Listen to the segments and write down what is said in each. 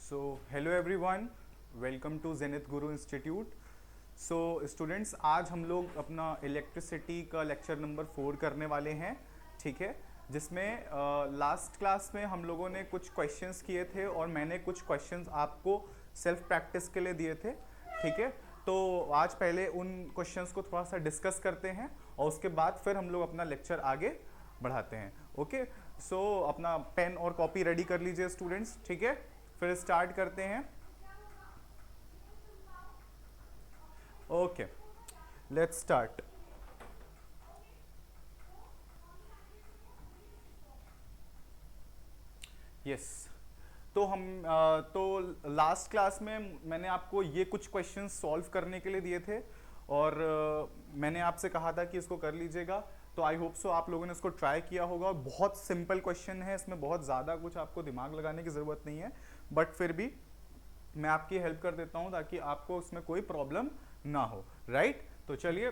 So hello everyone, welcome to zenith Guru institute. So students, आज हम लोग अपना इलेक्ट्रिसिटी का लेक्चर नंबर 4 करने वाले हैं, ठीक है। जिसमें लास्ट क्लास में हम लोगों ने कुछ क्वेश्चंस किए थे और मैंने कुछ क्वेश्चंस आपको सेल्फ प्रैक्टिस के लिए दिए थे, ठीक है। तो आज पहले उन क्वेश्चंस को थोड़ा सा डिस्कस करते हैं और उसके बाद फिर हम लोग अपना लेक्चर आगे बढ़ाते हैं। ओके, सो अपना पेन और कॉपी रेडी कर लीजिए स्टूडेंट्स, ठीक है। फिर स्टार्ट करते हैं। Okay, let's start. यस, तो तो लास्ट क्लास में मैंने आपको ये कुछ क्वेश्चंस सॉल्व करने के लिए दिए थे और मैंने आपसे कहा था कि इसको कर लीजिएगा। तो आई होप सो आप लोगों ने इसको ट्राई किया होगा और बहुत सिंपल क्वेश्चन है, इसमें बहुत ज़्यादा कुछ आपको दिमाग लगाने की ज़रूरत नहीं है, बट फिर भी मैं आपकी हेल्प कर देता हूं ताकि आपको उसमें कोई प्रॉब्लम ना हो, राइट। तो चलिए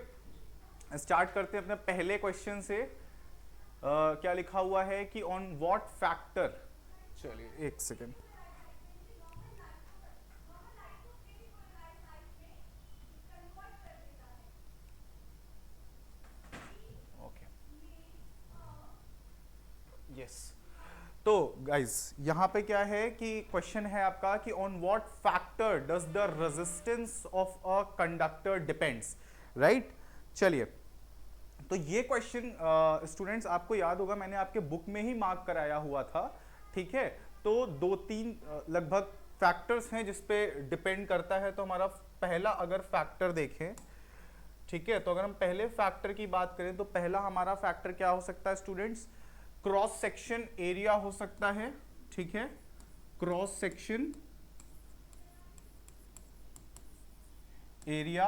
स्टार्ट करते हैं अपने पहले क्वेश्चन से। क्या लिखा हुआ है कि ऑन व्हाट फैक्टर, चलिए एक सेकेंड। Okay, yes. तो गाइज यहाँ पे क्या है कि क्वेश्चन है आपका कि on what factor does the resistance of a conductor depends, right. चलिए, तो ये क्वेश्चन स्टूडेंट्स आपको याद होगा, मैंने आपके बुक में ही मार्क कराया हुआ था, ठीक है। तो दो तीन लगभग फैक्टर्स हैं जिस पे डिपेंड करता है। तो हमारा पहला अगर फैक्टर देखें, ठीक है, तो अगर हम पहले फैक्टर की बात करें तो पहला हमारा फैक्टर क्या हो सकता है स्टूडेंट्स? क्रॉस सेक्शन एरिया हो सकता है, ठीक है। Cross section area,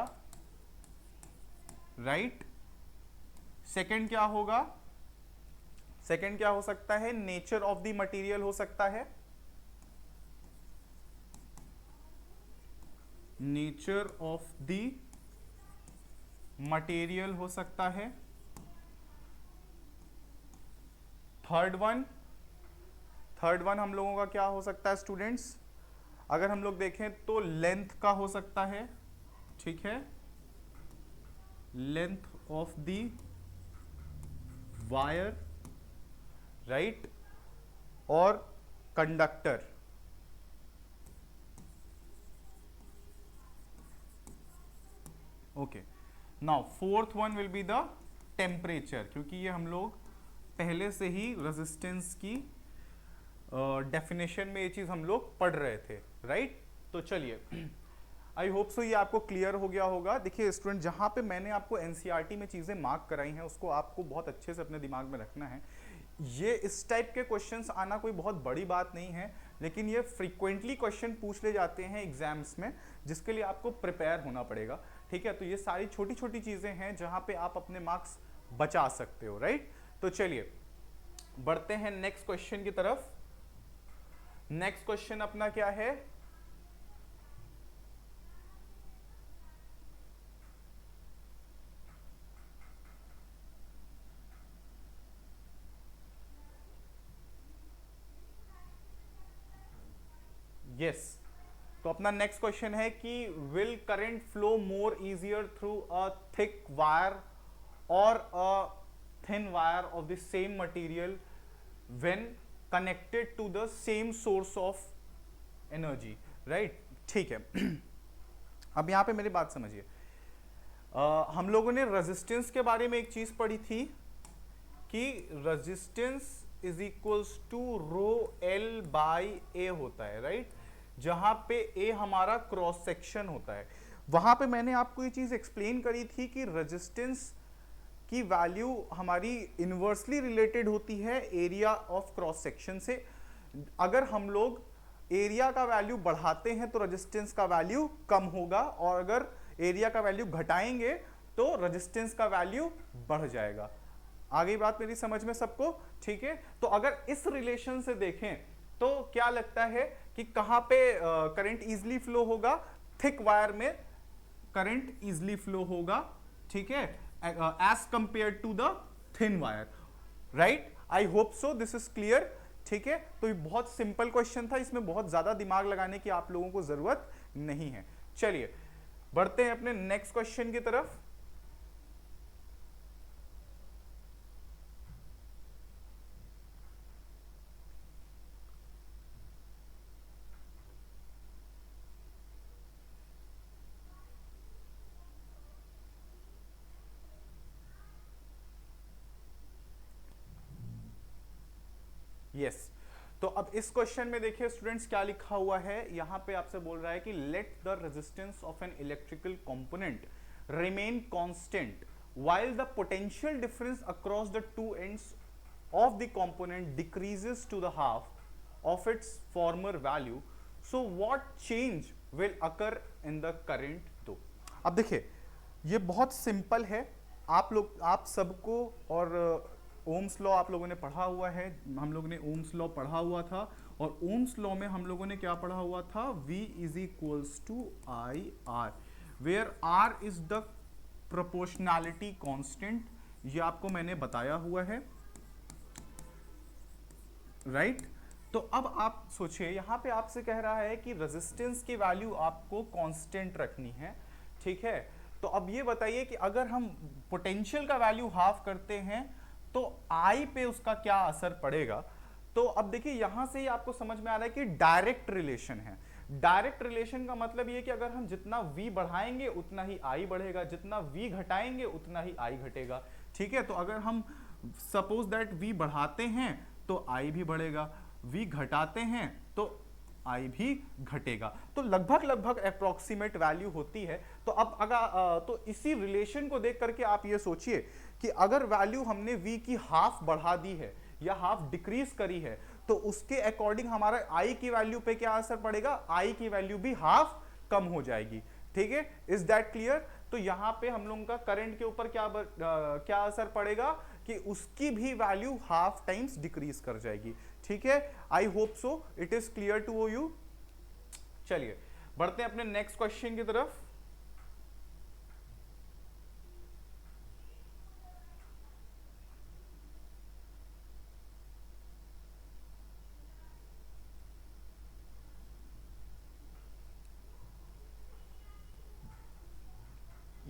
right. Second क्या होगा? सेकंड क्या हो सकता है? नेचर ऑफ द मटेरियल हो सकता है, नेचर ऑफ द मटेरियल हो सकता है। थर्ड वन हम लोगों का क्या हो सकता है स्टूडेंट्स? अगर हम लोग देखें तो लेंथ का हो सकता है, ठीक है, length of the wire, right, और conductor. Okay, now fourth one will be the temperature, क्योंकि ये हम लोग पहले से ही रेजिस्टेंस की डेफिनेशन में ये चीज हम लोग पढ़ रहे थे, राइट। तो चलिए, आई होप सो ये आपको क्लियर हो गया होगा। देखिए स्टूडेंट, जहां पे मैंने आपको एनसीईआरटी में चीजें मार्क कराई हैं उसको आपको बहुत अच्छे से अपने दिमाग में रखना है। ये इस टाइप के क्वेश्चंस आना कोई बहुत बड़ी बात नहीं है, लेकिन ये फ्रीक्वेंटली क्वेश्चन पूछ ले जाते हैं एग्जाम्स में, जिसके लिए आपको प्रिपेयर होना पड़ेगा, ठीक है। तो ये सारी छोटी छोटी चीजें हैं जहां पे आप अपने मार्क्स बचा सकते हो, राइट। तो चलिए बढ़ते हैं नेक्स्ट क्वेश्चन की तरफ। नेक्स्ट क्वेश्चन अपना क्या है? यस, तो अपना नेक्स्ट क्वेश्चन है कि will current flow more easier through a thick wire और a thin wire of the same material when connected to the same source of energy, right, ठीक है। अब यहां पे मेरी बात समझिए। हम लोगों ने रेजिस्टेंस के बारे में एक चीज पढ़ी थी कि resistance is equals to rho L by A होता है, राइट। जहां पे ए हमारा क्रॉस सेक्शन होता है, वहां पे मैंने आपको ये चीज एक्सप्लेन करी थी कि रेजिस्टेंस की वैल्यू हमारी इनवर्सली रिलेटेड होती है एरिया ऑफ क्रॉस सेक्शन से। अगर हम लोग एरिया का वैल्यू बढ़ाते हैं तो रेजिस्टेंस का वैल्यू कम होगा, और अगर एरिया का वैल्यू घटाएंगे तो रेजिस्टेंस का वैल्यू बढ़ जाएगा। आगे बात मेरी समझ में सबको, ठीक है। तो अगर इस रिलेशन से देखें तो क्या लगता है कि कहां पे करंट इजीली फ्लो होगा? थिक वायर में करंट इजीली फ्लो होगा, ठीक है, as compare to the thin wire, right. I hope so this is clear ठीक है, तो ये बहुत सिंपल क्वेश्चन था, इसमें बहुत ज्यादा दिमाग लगाने की आप लोगों को जरूरत नहीं है। चलिए बढ़ते हैं अपने नेक्स्ट क्वेश्चन की तरफ। Yes yes. तो अब इस क्वेश्चन में देखिए स्टूडेंट्स क्या लिखा हुआ है, यहां पे आपसे बोल रहा है कि let the resistance of an electrical component remain constant while the potential difference across the two ends of the component decreases to the half of its former value, so what change will occur in the current? तो अब देखिए ये बहुत simple है, आप सबको, और Ohm's law आप लोगों ने पढ़ा हुआ है, हम लोगों ने ओम्स लॉ पढ़ा हुआ था, और ओम्स लॉ में हम लोगों ने क्या पढ़ा हुआ था, V is equals to I R, where R is the proportionality constant, ये आपको मैंने बताया हुआ है, राइट तो अब आप सोचिए यहां पे आपसे कह रहा है कि रेजिस्टेंस की वैल्यू आपको कांस्टेंट रखनी है, ठीक है। तो अब ये बताइए कि अगर हम पोटेंशियल का वैल्यू हाफ करते हैं तो आई पे उसका क्या असर पड़ेगा। तो अब देखिए यहां से ही आपको समझ में आ रहा है कि डायरेक्ट रिलेशन है। डायरेक्ट रिलेशन का मतलब ये कि अगर हम जितना v बढ़ाएंगे उतना ही i बढ़ेगा, जितना v घटाएंगे उतना ही i घटेगा, ठीक है। तो अगर हम सपोज दैट v बढ़ाते हैं तो i भी बढ़ेगा, v घटाते हैं तो i भी घटेगा, तो लगभग लगभग अप्रोक्सीमेट वैल्यू होती है। तो अब अगर तो इसी रिलेशन को देख करके आप ये सोचिए कि अगर वैल्यू हमने v की हाफ बढ़ा दी है या हाफ डिक्रीज करी है तो उसके अकॉर्डिंग हमारा i की वैल्यू पे क्या असर पड़ेगा, i की वैल्यू भी हाफ कम हो जाएगी, ठीक है। Is that clear. तो यहां पे हम लोगों का करंट के ऊपर क्या असर पड़ेगा कि उसकी भी वैल्यू हाफ टाइम्स डिक्रीज कर जाएगी, ठीक है। I hope so it is clear to you. चलिए बढ़ते हैं अपने नेक्स्ट क्वेश्चन की तरफ।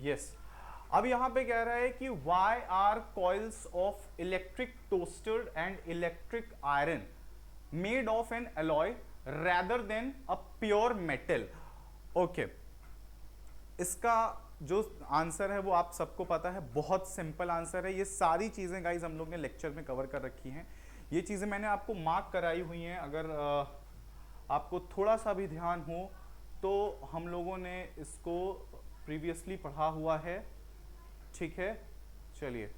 यस अब यहां पे कह रहा है कि why are coils of electric toaster and electric iron made of an alloy rather than a pure metal. Okay, इसका जो आंसर है वो आप सबको पता है, बहुत सिंपल आंसर है। ये सारी चीजें गाइज हम लोग ने लेक्चर में कवर कर रखी हैं, ये चीजें मैंने आपको मार्क कराई हुई हैं। अगर आपको थोड़ा सा भी ध्यान हो तो हम लोगों ने इसको प्रीवियसली पढ़ा हुआ है, ठीक है। चलिए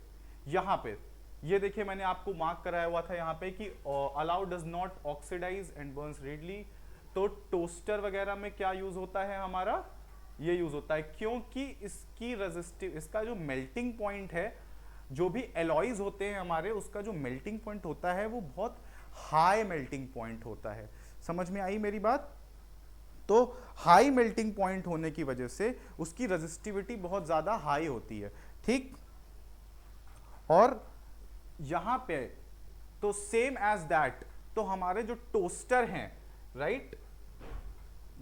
यहाँ पे ये देखिए मैंने आपको मार्क कराया हुआ था यहाँ पे कि alloy does not oxidise and burns readily. तो टोस्टर वगैरह में क्या यूज होता है हमारा, ये यूज होता है क्योंकि इसकी रेजिस्टिव, इसका जो मेल्टिंग पॉइंट है, जो भी एलॉयज होते हैं हमारे, उसका जो मेल्टिंग पॉइंट होता है वो बहुत हाई मेल्टिंग पॉइंट होता है। समझ में आई मेरी बात। तो हाई मेल्टिंग पॉइंट होने की वजह से उसकी रेजिस्टिविटी बहुत ज्यादा हाई होती है, ठीक। और यहां पे तो सेम एज दैट, तो हमारे जो टोस्टर हैं, राइट,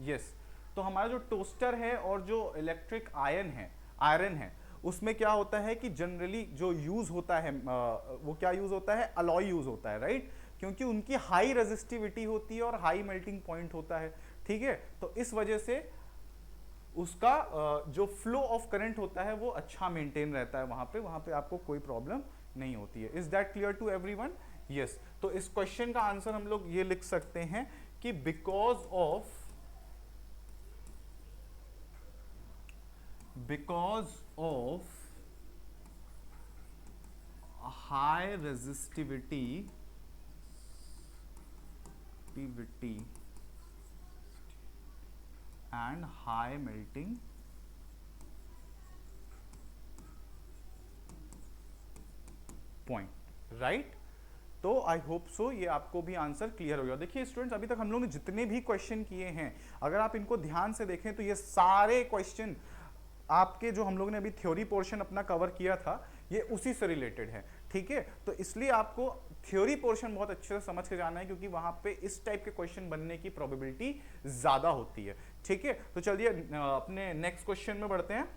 यस, तो हमारा जो टोस्टर है और जो इलेक्ट्रिक आयरन है, उसमें क्या होता है कि जनरली जो यूज होता है वो क्या यूज होता है, अलॉय यूज होता है, राइट, क्योंकि उनकी हाई रेजिस्टिविटी होती है और हाई मेल्टिंग पॉइंट होता है, ठीक है। तो इस वजह से उसका जो फ्लो ऑफ करंट होता है वो अच्छा मेंटेन रहता है, वहां पे आपको कोई प्रॉब्लम नहीं होती है। Is that clear to everyone? Yes. तो इस क्वेश्चन का आंसर हम लोग ये लिख सकते हैं कि because of high resistivity and high melting point, right? तो आई होप सो ये आपको भी आंसर क्लियर हो गया। देखिए स्टूडेंट्स, अभी तक हम लोग ने जितने भी क्वेश्चन किए हैं, अगर आप इनको ध्यान से देखें तो ये सारे क्वेश्चन आपके जो हम लोग ने अभी थ्योरी पोर्शन अपना कवर किया था, ये उसी से रिलेटेड है, ठीक है। तो इसलिए आपको थ्योरी पोर्शन बहुत अच्छे से समझ के जाना है, क्योंकि वहां पे इस टाइप के क्वेश्चन बनने की प्रोबेबिलिटी ज्यादा होती है। ठीक है, तो चलिए अपने नेक्स्ट क्वेश्चन में बढ़ते हैं।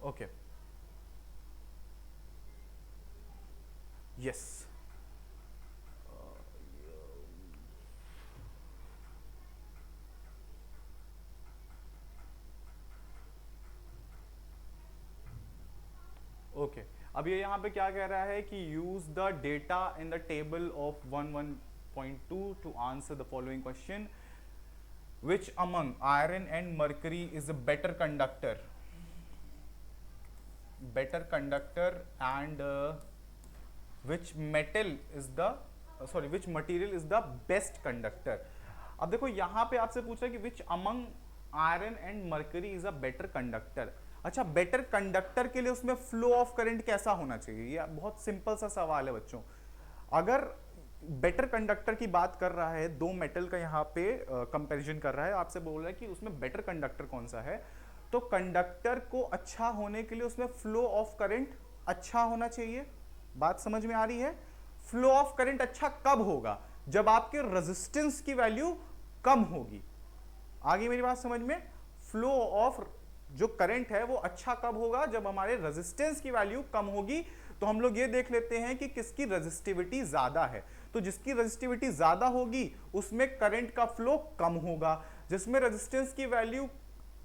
ओके, यस, ओके, अब ये यहाँ पे क्या कह रहा है कि use the data in the table of 1.1.2 to answer the following question, which among iron and mercury is a better conductor, and which metal is the which material is the best conductor। अब देखो यहाँ पे आपसे पूछा कि which among iron and mercury is a better conductor। अच्छा, better conductor के लिए उसमें फ्लो ऑफ करंट कैसा होना चाहिए? ये बहुत सिंपल सा सवाल है बच्चों। अगर बेटर कंडक्टर की बात कर रहा है, दो मेटल का यहाँ पे कंपैरिजन कर रहा है, आपसे बोल रहा है कि उसमें बेटर कंडक्टर कौन सा है, तो कंडक्टर को अच्छा होने के लिए उसमें फ्लो ऑफ करंट अच्छा होना चाहिए। बात समझ में आ रही है? फ्लो ऑफ करंट अच्छा कब होगा? जब आपके रेजिस्टेंस की वैल्यू कम होगी। आगे मेरी बात समझ में? फ्लो ऑफ जो करंट है वो अच्छा कब होगा? जब हमारे रेजिस्टेंस की वैल्यू कम होगी। तो हम लोग ये देख लेते हैं कि किसकी रेजिस्टिविटी ज्यादा है। तो जिसकी रेजिस्टिविटी ज्यादा होगी उसमें करंट का फ्लो कम होगा। जिसमें रेजिस्टेंस की वैल्यू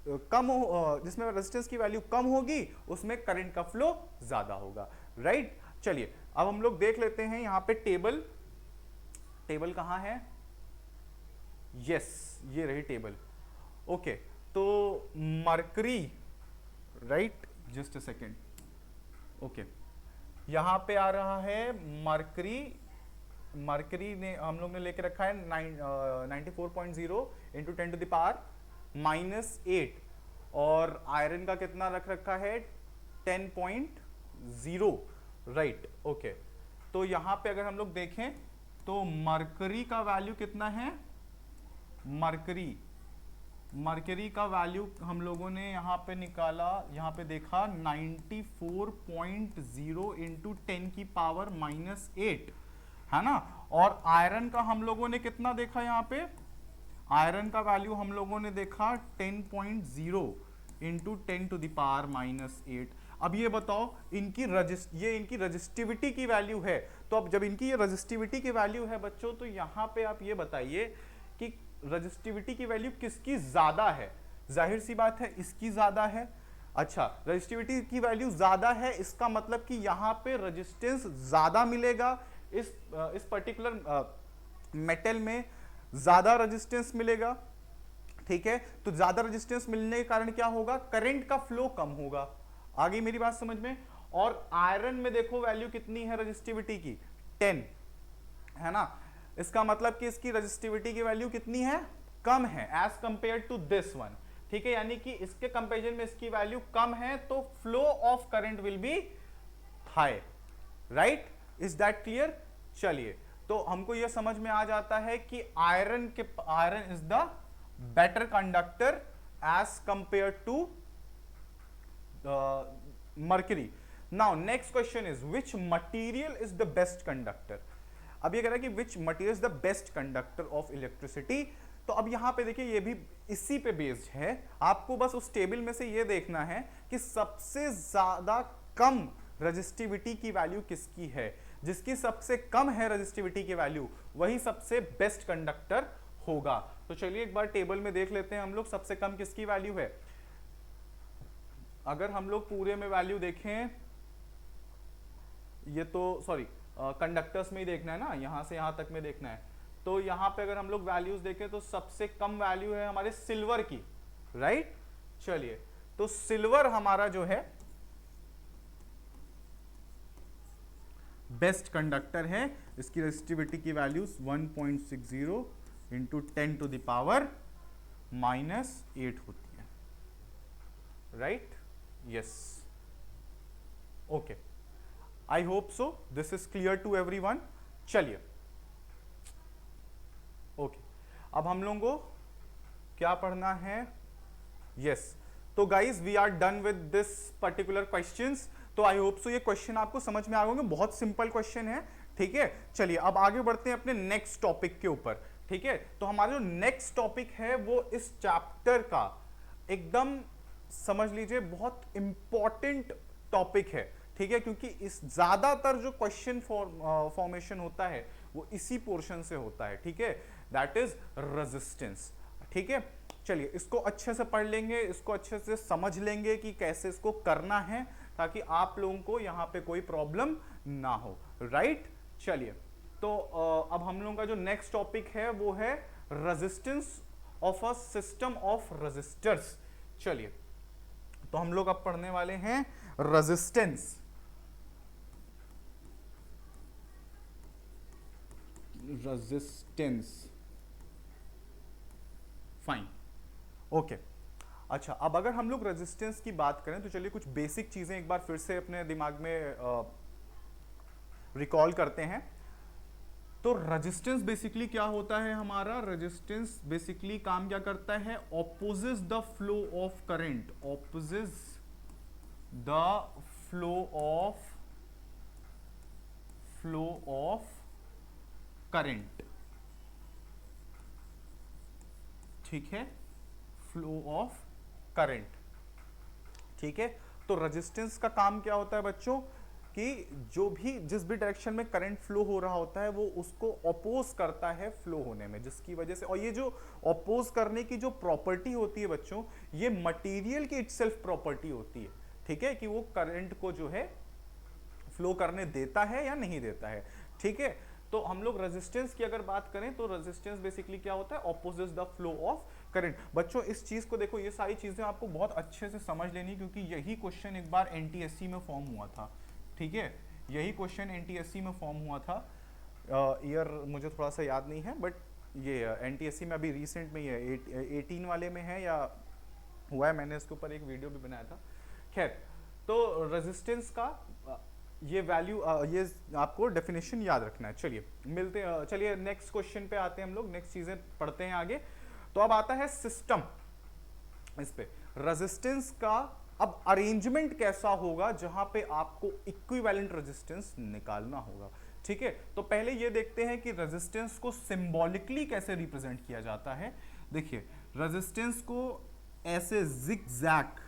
जिसमें रेजिस्टेंस की वैल्यू कम होगी उसमें करंट का फ्लो ज्यादा होगा। राइट, चलिए अब हम लोग देख लेते हैं यहां पे टेबल कहां है? यस, ये रही टेबल। ओके, तो mercury, right, just a second. Okay, यहां पे आ रहा है मरकरी ने हम लोग ने लेके रखा है 94.0 इंटू 10 टू द पावर -8, और आयरन का कितना रख रखा है? 10.0। राइट, ओके, तो यहां पे अगर हम लोग देखें तो मरकरी का वैल्यू कितना है? मरकरी का वैल्यू हम लोगों ने यहां पे निकाला, यहां पे देखा 94.0 इंटू 10 की पावर -8, है ना। और आयरन का हम लोगों ने कितना देखा? यहां पे आयरन का वैल्यू हम लोगों ने देखा 10.0 इंटू 10 टू द पावर -8। अब ये बताओ, इनकी रजिस्टिविटी की वैल्यू है। तो अब जब इनकी ये रजिस्टिविटी की वैल्यू है बच्चों, तो यहां पे आप ये बताइए कि रजिस्टिविटी की वैल्यू किसकी ज्यादा है? जाहिर सी बात है इसकी ज्यादा है। अच्छा, रजिस्टिविटी की वैल्यू ज्यादा है, इसका मतलब कि यहां पे रेजिस्टेंस ज्यादा मिलेगा। इस पर्टिकुलर मेटल में ज्यादा रेजिस्टेंस मिलेगा। ठीक है, तो ज्यादा रेजिस्टेंस मिलने के कारण क्या होगा? करंट का फ्लो कम होगा। आगे मेरी बात समझ में? और आयरन में देखो वैल्यू कितनी है रेजिस्टिविटी की? 10, है ना। इसका मतलब कि इसकी रेजिस्टिविटी की वैल्यू कितनी है? कम है as compare to this one. ठीक है, यानी कि इसके कंपेरिजन में इसकी वैल्यू कम है, तो flow of current will be high. Right, is that clear? चलिए, तो हमको यह समझ में आ जाता है कि iron is the better conductor as compare to mercury. Now next question is which material is the best conductor. अब ये कह रहा है कि which material is the best conductor of electricity. तो अब यहां पे देखिए, ये भी इसी पे बेस्ड है। आपको बस उस टेबल में से ये देखना है कि सबसे ज्यादा कम रेजिस्टिविटी की वैल्यू किसकी है। जिसकी सबसे कम है रेजिस्टिविटी की वैल्यू, वही सबसे बेस्ट कंडक्टर होगा। तो चलिए एक बार टेबल में देख लेते हैं हम लोग, सबसे कम किसकी वैल्यू है। अगर हम लोग पूरे में वैल्यू देखें, ये तो सॉरी कंडक्टर्स में ही देखना है ना, यहां से यहां तक में देखना है। तो यहां पे अगर हम लोग वैल्यूज देखें तो सबसे कम वैल्यू है हमारे सिल्वर की। राइट, चलिए, तो सिल्वर हमारा जो है बेस्ट कंडक्टर है। इसकी रेजिस्टिविटी की values 1.60 into 10 to the power -8 होती है। Right, yes, okay, I hope so this is clear to everyone. चलिए, ओके, अब हम लोगों को क्या पढ़ना है? यस, तो तो guys we are done with this particular questions. तो आई होप सो ये क्वेश्चन आपको समझ में आ गए होंगे, बहुत सिंपल क्वेश्चन है। ठीक है, चलिए अब आगे बढ़ते हैं अपने नेक्स्ट टॉपिक के ऊपर। ठीक है, तो हमारा जो नेक्स्ट टॉपिक है वो इस चैप्टर का एकदम समझ लीजिए बहुत इंपॉर्टेंट टॉपिक है। ठीक है, क्योंकि इस ज्यादातर जो क्वेश्चन फॉर्मेशन होता है वो इसी पोर्शन से होता है। ठीक है, दैट इज रेजिस्टेंस। ठीक है, चलिए इसको अच्छे से पढ़ लेंगे, इसको अच्छे से समझ लेंगे कि कैसे इसको करना है, ताकि आप लोगों को यहाँ पे कोई प्रॉब्लम ना हो। राइट, चलिए तो अब हम लोगों का जो नेक्स्ट टॉपिक है वो है resistance of a system of resistors. चलिए तो हम लोग अब पढ़ने वाले हैं रेजिस्टेंस। Resistance, fine, okay. अच्छा, अब अगर हम लोग रेजिस्टेंस की बात करें तो चलिए कुछ बेसिक चीजें एक बार फिर से अपने दिमाग में रिकॉल करते हैं। तो रेजिस्टेंस बेसिकली क्या होता है हमारा? रेजिस्टेंस बेसिकली काम क्या करता है? Opposes the flow of current, opposes the flow of current. ठीक है, फ्लो ऑफ करंट। ठीक है, तो रेजिस्टेंस का काम क्या होता है बच्चों कि जो भी जिस भी डायरेक्शन में करंट फ्लो हो रहा होता है वो उसको अपोज करता है फ्लो होने में, जिसकी वजह से, और ये जो अपोज करने की जो प्रॉपर्टी होती है बच्चों, ये मटेरियल की इटसेल्फ प्रॉपर्टी होती है। ठीक है, कि वो करंट को जो है फ्लो करने देता है या नहीं देता है। ठीक है, तो हम लोग रेजिस्टेंस की अगर बात करें तो रेजिस्टेंस बेसिकली क्या होता है? Opposite the flow of current. बच्चों इस चीज को देखो, ये सारी चीजें आपको बहुत अच्छे से समझ लेनी, क्योंकि यही क्वेश्चन एक बार एनटीएससी में फॉर्म हुआ था। ठीक है, यही क्वेश्चन एनटीएससी में फॉर्म हुआ था, ईयर मुझे थोड़ा सा याद नहीं है, बट ये एनटीएससी में अभी रिसेंट में ये 18 वाले में है या हुआ है, मैंने इसके ऊपर एक वीडियो भी बनाया था। खैर, तो रेजिस्टेंस का ये वैल्यू, ये आपको डेफिनेशन याद रखना है। चलिए मिलते हैं, चलिए नेक्स्ट क्वेश्चन पे आते हैं हम लोग, नेक्स्ट चीजें पढ़ते हैं आगे। तो अब आता है सिस्टम, इस पे रेजिस्टेंस का अब अरेंजमेंट कैसा होगा जहां पे आपको इक्विवेलेंट रेजिस्टेंस निकालना होगा। ठीक है, तो पहले ये देखते हैं कि रेजिस्टेंस को सिंबॉलिकली कैसे रिप्रेजेंट किया जाता है। देखिए रेजिस्टेंस को ऐसे जिगजैग,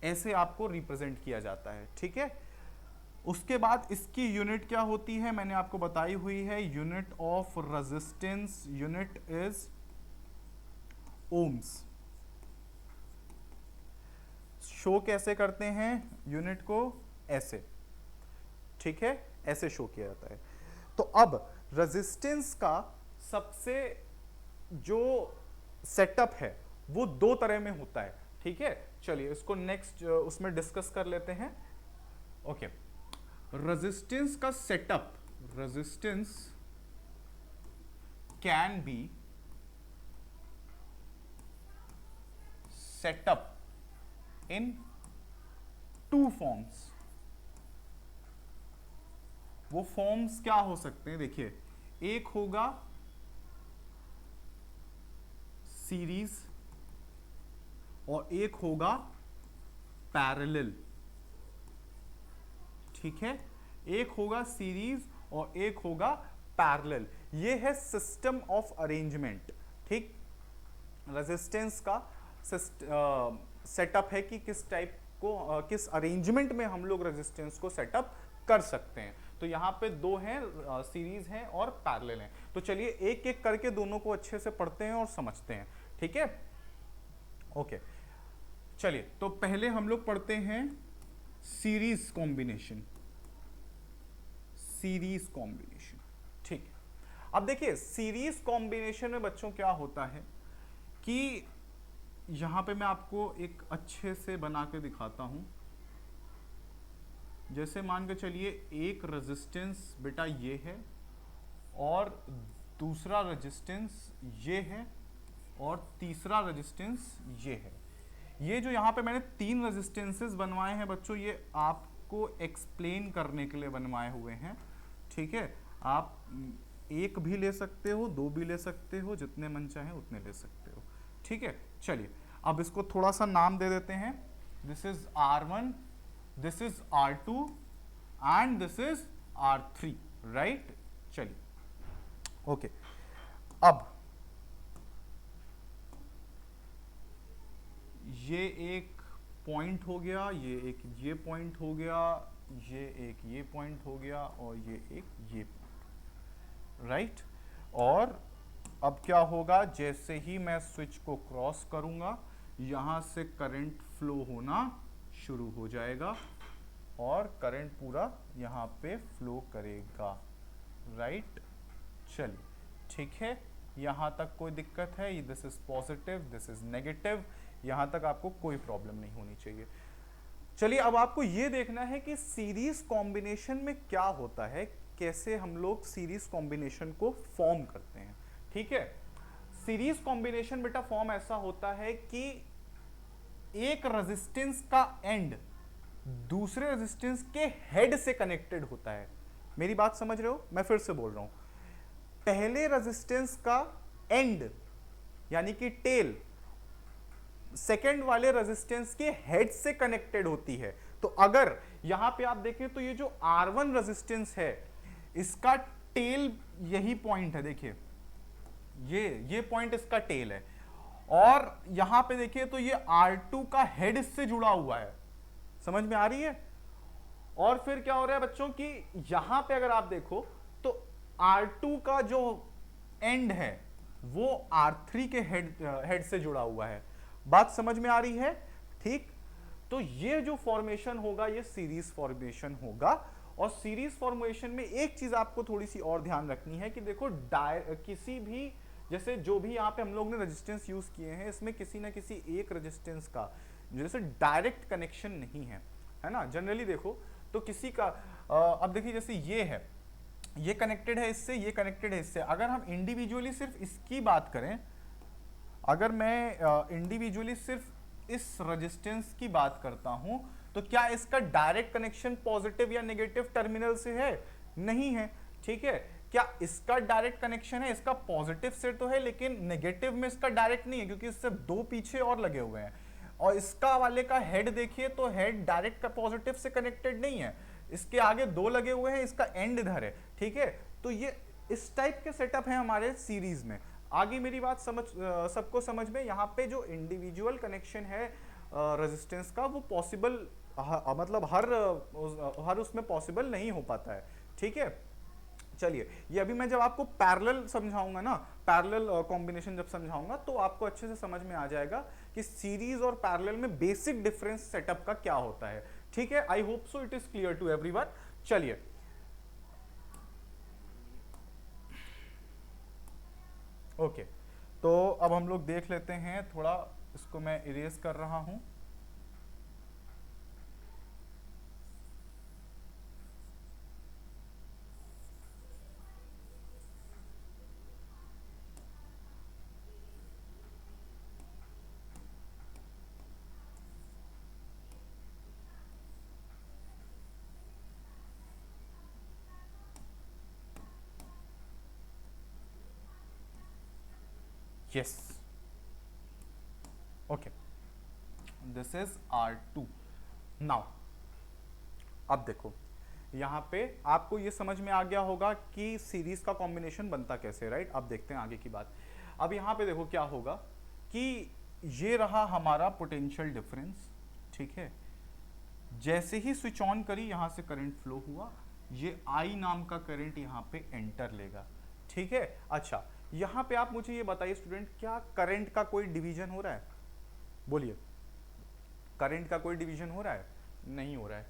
ऐसे आपको रिप्रेजेंट किया जाता है। ठीक है, उसके बाद इसकी यूनिट क्या होती है मैंने आपको बताई हुई है, unit of resistance, unit is ohms. Show कैसे करते हैं यूनिट को? ऐसे। ठीक है, ऐसे शो किया जाता है। तो अब रेजिस्टेंस का सबसे जो सेटअप है वो दो तरह में होता है। ठीक है, चलिए इसको नेक्स्ट उसमें डिस्कस कर लेते हैं। ओके, रेजिस्टेंस का setup, resistance can be set up in two forms. वो फॉर्म्स क्या हो सकते हैं? देखिए, एक होगा सीरीज और एक होगा पैरेलल। ठीक है, एक होगा सीरीज और एक होगा पैरेलल। ये है सिस्टम ऑफ अरेंजमेंट। ठीक, रेजिस्टेंस का सेटअप है कि किस टाइप को, किस अरेंजमेंट में हम लोग रेजिस्टेंस को सेटअप कर सकते हैं। तो यहाँ पे दो हैं, सीरीज हैं और पैरेलल हैं। तो चलिए एक एक करके दोनों को अच्छे से पढ़ते हैं और समझते हैं। ठीक है, ओके, चलिए तो पहले हम लोग पढ़ते हैं सीरीज कॉम्बिनेशन, सीरीज कॉम्बिनेशन। ठीक है, अब देखिए सीरीज कॉम्बिनेशन में बच्चों क्या होता है कि यहां पे मैं आपको एक अच्छे से बना के दिखाता हूं। जैसे मान के चलिए एक रेजिस्टेंस बेटा ये है और दूसरा रेजिस्टेंस ये है और तीसरा रेजिस्टेंस ये है। ये जो यहाँ पे मैंने तीन रेजिस्टेंसेस बनवाए हैं बच्चों, ये आपको एक्सप्लेन करने के लिए बनवाए हुए हैं। ठीक है, आप एक भी ले सकते हो, दो भी ले सकते हो, जितने मन चाहे उतने ले सकते हो। ठीक है, चलिए अब इसको थोड़ा सा नाम दे देते हैं, this is R1, this is R2 and this is R3, right. चलिए ओके, अब ये एक पॉइंट हो गया, ये पॉइंट हो गया, ये पॉइंट हो गया और ये पॉइंट, राइट। और अब क्या होगा, जैसे ही मैं स्विच को क्रॉस करूंगा यहां से करंट फ्लो होना शुरू हो जाएगा और करंट पूरा यहां पे फ्लो करेगा, राइट। चलिए ठीक है, यहां तक कोई दिक्कत है, this is positive, this is negative, यहां तक आपको कोई प्रॉब्लम नहीं होनी चाहिए। चलिए अब आपको ये देखना है कि सीरीज कॉम्बिनेशन में क्या होता है, कैसे हम लोग सीरीज कॉम्बिनेशन को फॉर्म करते हैं, ठीक है। सीरीज कॉम्बिनेशन बेटा फॉर्म ऐसा होता है कि एक रेजिस्टेंस का एंड दूसरे रेजिस्टेंस के हेड से कनेक्टेड होता है। मेरी बात समझ रहे हो, मैं फिर से बोल रहा हूं, पहले रेजिस्टेंस का एंड यानी कि टेल सेकेंड वाले रेजिस्टेंस के हेड से कनेक्टेड होती है। तो अगर यहां पे आप देखें तो ये जो R1 रेजिस्टेंस है इसका टेल यही पॉइंट है, देखिए ये पॉइंट इसका टेल है, और यहां पे देखिए तो ये R2 का हेड इससे जुड़ा हुआ है, समझ में आ रही है। और फिर क्या हो रहा है बच्चों की, यहां पे अगर आप देखो तो R2 का जो एंड है वो R3 के हेड से जुड़ा हुआ है, बात समझ में आ रही है, ठीक। तो ये जो फॉर्मेशन होगा ये सीरीज फॉर्मेशन होगा। और सीरीज फॉर्मेशन में एक चीज आपको थोड़ी सी और ध्यान रखनी है कि देखो किसी भी, जैसे जो भी यहाँ पे हम लोग ने रेजिस्टेंस यूज किए हैं इसमें किसी ना किसी एक रेजिस्टेंस का जैसे डायरेक्ट कनेक्शन नहीं है, है ना। जनरली देखो तो किसी का अब देखिए जैसे ये है, ये कनेक्टेड है इससे, ये कनेक्टेड है इससे। अगर हम इंडिविजुअली सिर्फ इसकी बात करें, अगर मैं इंडिविजुअली सिर्फ इस रेजिस्टेंस की बात करता हूं तो क्या इसका डायरेक्ट कनेक्शन पॉजिटिव या नेगेटिव टर्मिनल से है? नहीं है, ठीक है। क्या इसका डायरेक्ट कनेक्शन है? इसका पॉजिटिव से तो है लेकिन नेगेटिव में इसका डायरेक्ट नहीं है क्योंकि इससे दो पीछे और लगे हुए हैं। और इसका वाले का हेड देखिए तो हेड डायरेक्ट का पॉजिटिव से कनेक्टेड नहीं है, इसके आगे दो लगे हुए हैं, इसका एंड इधर है, ठीक है। तो ये इस टाइप के सेटअप है हमारे सीरीज में। आगे मेरी बात सबको समझ में, यहाँ पे जो इंडिविजुअल कनेक्शन है रेजिस्टेंस का वो पॉसिबल मतलब हर उसमें पॉसिबल नहीं हो पाता है, ठीक है। चलिए ये अभी मैं जब आपको पैरेलल समझाऊंगा ना, पैरेलल कॉम्बिनेशन जब समझाऊंगा तो आपको अच्छे से समझ में आ जाएगा कि सीरीज और पैरेलल में बेसिक डिफरेंस सेटअप का क्या होता है, ठीक है। I hope so it is clear to everyone. चलिए ओके, तो अब हम लोग देख लेते हैं, थोड़ा इसको मैं इरेज कर रहा हूं। Yes okay, this is R2। Now अब देखो यहां पे आपको ये समझ में आ गया होगा कि सीरीज का कॉम्बिनेशन बनता कैसे, राइट। अब देखते हैं आगे की बात। अब यहां पे देखो क्या होगा कि ये रहा हमारा पोटेंशियल डिफरेंस, ठीक है। जैसे ही स्विच ऑन करी यहां से करंट फ्लो हुआ, ये I नाम का करंट यहां पे एंटर लेगा, ठीक है। अच्छा यहां पे आप मुझे ये बताइए स्टूडेंट, क्या करंट का कोई डिवीजन हो रहा है? बोलिए, करंट का कोई डिवीजन हो रहा है? नहीं हो रहा है।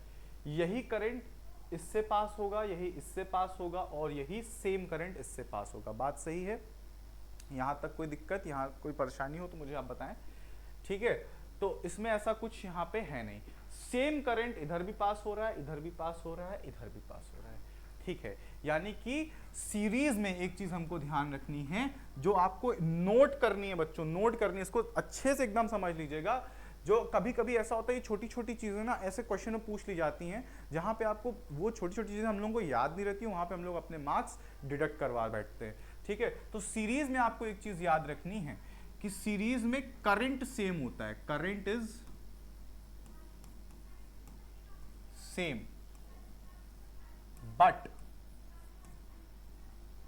यही करंट इससे पास होगा, यही इससे पास होगा और यही सेम करंट इससे पास होगा, बात सही है। यहां तक कोई दिक्कत, यहां कोई परेशानी हो तो मुझे आप बताएं, ठीक है। तो इसमें ऐसा कुछ यहां पे है नहीं, सेम करंट इधर भी पास हो रहा है, इधर भी पास हो रहा है, इधर भी पास हो रहा है, ठीक है। यानी कि सीरीज में एक चीज हमको ध्यान रखनी है, जो आपको नोट करनी है बच्चों, नोट करनी है, इसको अच्छे से एकदम समझ लीजिएगा। जो कभी कभी ऐसा होता है, छोटी छोटी चीजें ना ऐसे क्वेश्चन में पूछ ली जाती हैं जहां पे आपको वो छोटी छोटी चीजें हम लोगों को याद नहीं रहती, वहां पे हम लोग अपने मार्क्स डिडक्ट करवा बैठते हैं, ठीक है। तो सीरीज में आपको एक चीज याद रखनी है कि सीरीज में करंट सेम होता है, current is same but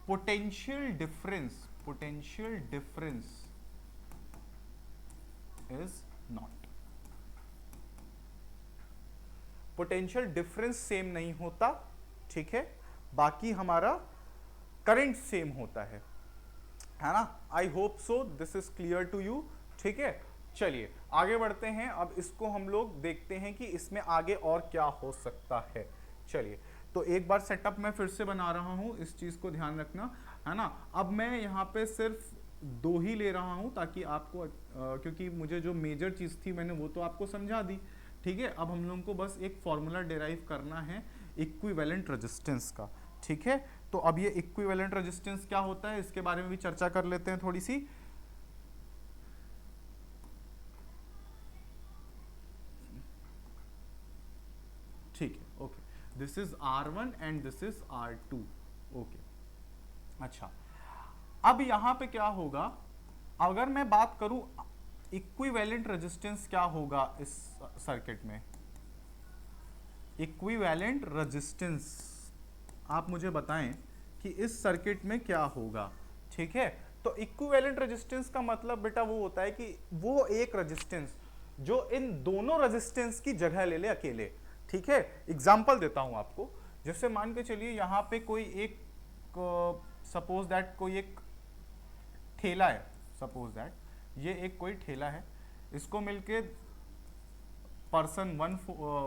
potential difference is not. Potential difference same नहीं होता, ठीक है, बाकी हमारा करंट सेम होता है ना। I hope so this is clear to you, ठीक है। चलिए आगे बढ़ते हैं, अब इसको हम लोग देखते हैं कि इसमें आगे और क्या हो सकता है। चलिए तो एक बार सेटअप मैं फिर से बना रहा हूं, इस चीज को ध्यान रखना है ना। अब मैं यहाँ पे सिर्फ 2 ही ले रहा हूं ताकि आपको क्योंकि मुझे जो मेजर चीज थी मैंने वो तो आपको समझा दी, ठीक है। अब हम लोगों को बस एक फॉर्मूला डिराइव करना है इक्विवेलेंट रेजिस्टेंस का, ठीक है। तो अब ये इक्विवेलेंट रेजिस्टेंस क्या होता है इसके बारे में भी चर्चा कर लेते हैं थोड़ी सी। ठीक है, okay, this is R1 and this is R2, okay. अच्छा, अब यहां पे क्या होगा, अगर मैं बात करूं इक्विवेलेंट रेजिस्टेंस क्या होगा इस सर्किट में, इक्विवेलेंट रेजिस्टेंस आप मुझे बताएं कि इस सर्किट में क्या होगा, ठीक है। तो इक्विवेलेंट रेजिस्टेंस का मतलब बेटा वो होता है कि वो एक रेजिस्टेंस जो इन दोनों रेजिस्टेंस की जगह ले ले अकेले, ठीक है। एग्जांपल देता हूं आपको, जैसे मान के चलिए यहां पे कोई एक सपोज दैट कोई एक ठेला है, सपोज दैट ये एक कोई ठेला है, इसको मिलके पर्सन 1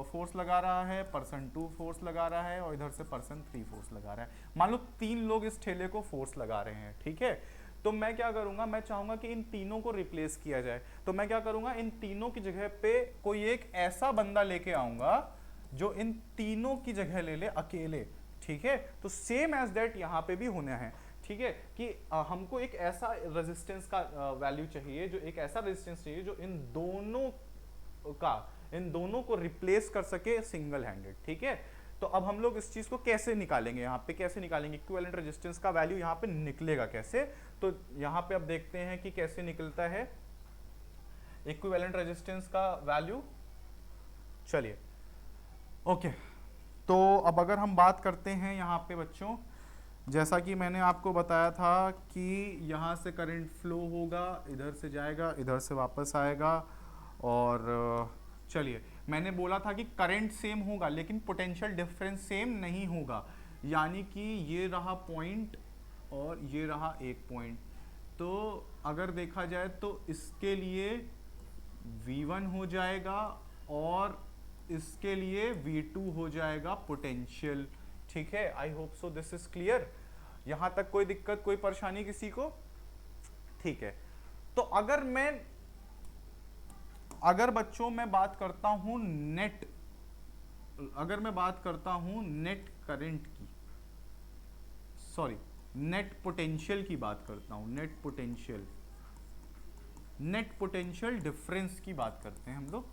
फोर्स लगा रहा है, पर्सन 2 फोर्स लगा रहा है और इधर से पर्सन 3 फोर्स लगा रहा है। मान लो 3 लोग इस ठेले को फोर्स लगा रहे हैं, ठीक है। तो मैं क्या करूंगा, मैं चाहूंगा कि इन तीनों को रिप्लेस किया जाए, तो मैं क्या करूंगा, इन तीनों की जगह पे कोई एक ऐसा बंदा लेके आऊंगा जो इन तीनों की जगह ले ले अकेले, ठीक है। तो सेम एज दैट यहाँ पे भी होना है, ठीक है, कि हमको एक ऐसा रेजिस्टेंस का वैल्यू चाहिए, जो एक ऐसा रेजिस्टेंस चाहिए जो इन दोनों को रिप्लेस कर सके सिंगल हैंडेड, ठीक है। तो अब हम लोग इस चीज को कैसे निकालेंगे, यहाँ पे कैसे निकालेंगे इक्विवेलेंट रेजिस्टेंस का वैल्यू यहाँ पे निकलेगा कैसे, तो यहाँ पे अब देखते हैं कि कैसे निकलता है इक्विवेलेंट रेजिस्टेंस का वैल्यू। चलिए ओके, तो अब अगर हम बात करते हैं यहाँ पे बच्चों, जैसा कि मैंने आपको बताया था कि यहाँ से करंट फ्लो होगा, इधर से जाएगा, इधर से वापस आएगा, और चलिए मैंने बोला था कि करंट सेम होगा लेकिन पोटेंशियल डिफरेंस सेम नहीं होगा, यानी कि ये रहा पॉइंट और ये रहा एक पॉइंट। तो अगर देखा जाए तो इसके लिए V1 हो जाएगा और इसके लिए V2 हो जाएगा पोटेंशियल, ठीक है। I hope so this is clear, यहां तक कोई दिक्कत कोई परेशानी किसी को, ठीक है। तो अगर बच्चों मैं बात करता हूं नेट, अगर मैं बात करता हूं नेट करंट की, सॉरी नेट पोटेंशियल की बात करता हूं, नेट पोटेंशियल डिफरेंस की बात करते हैं हम लोग।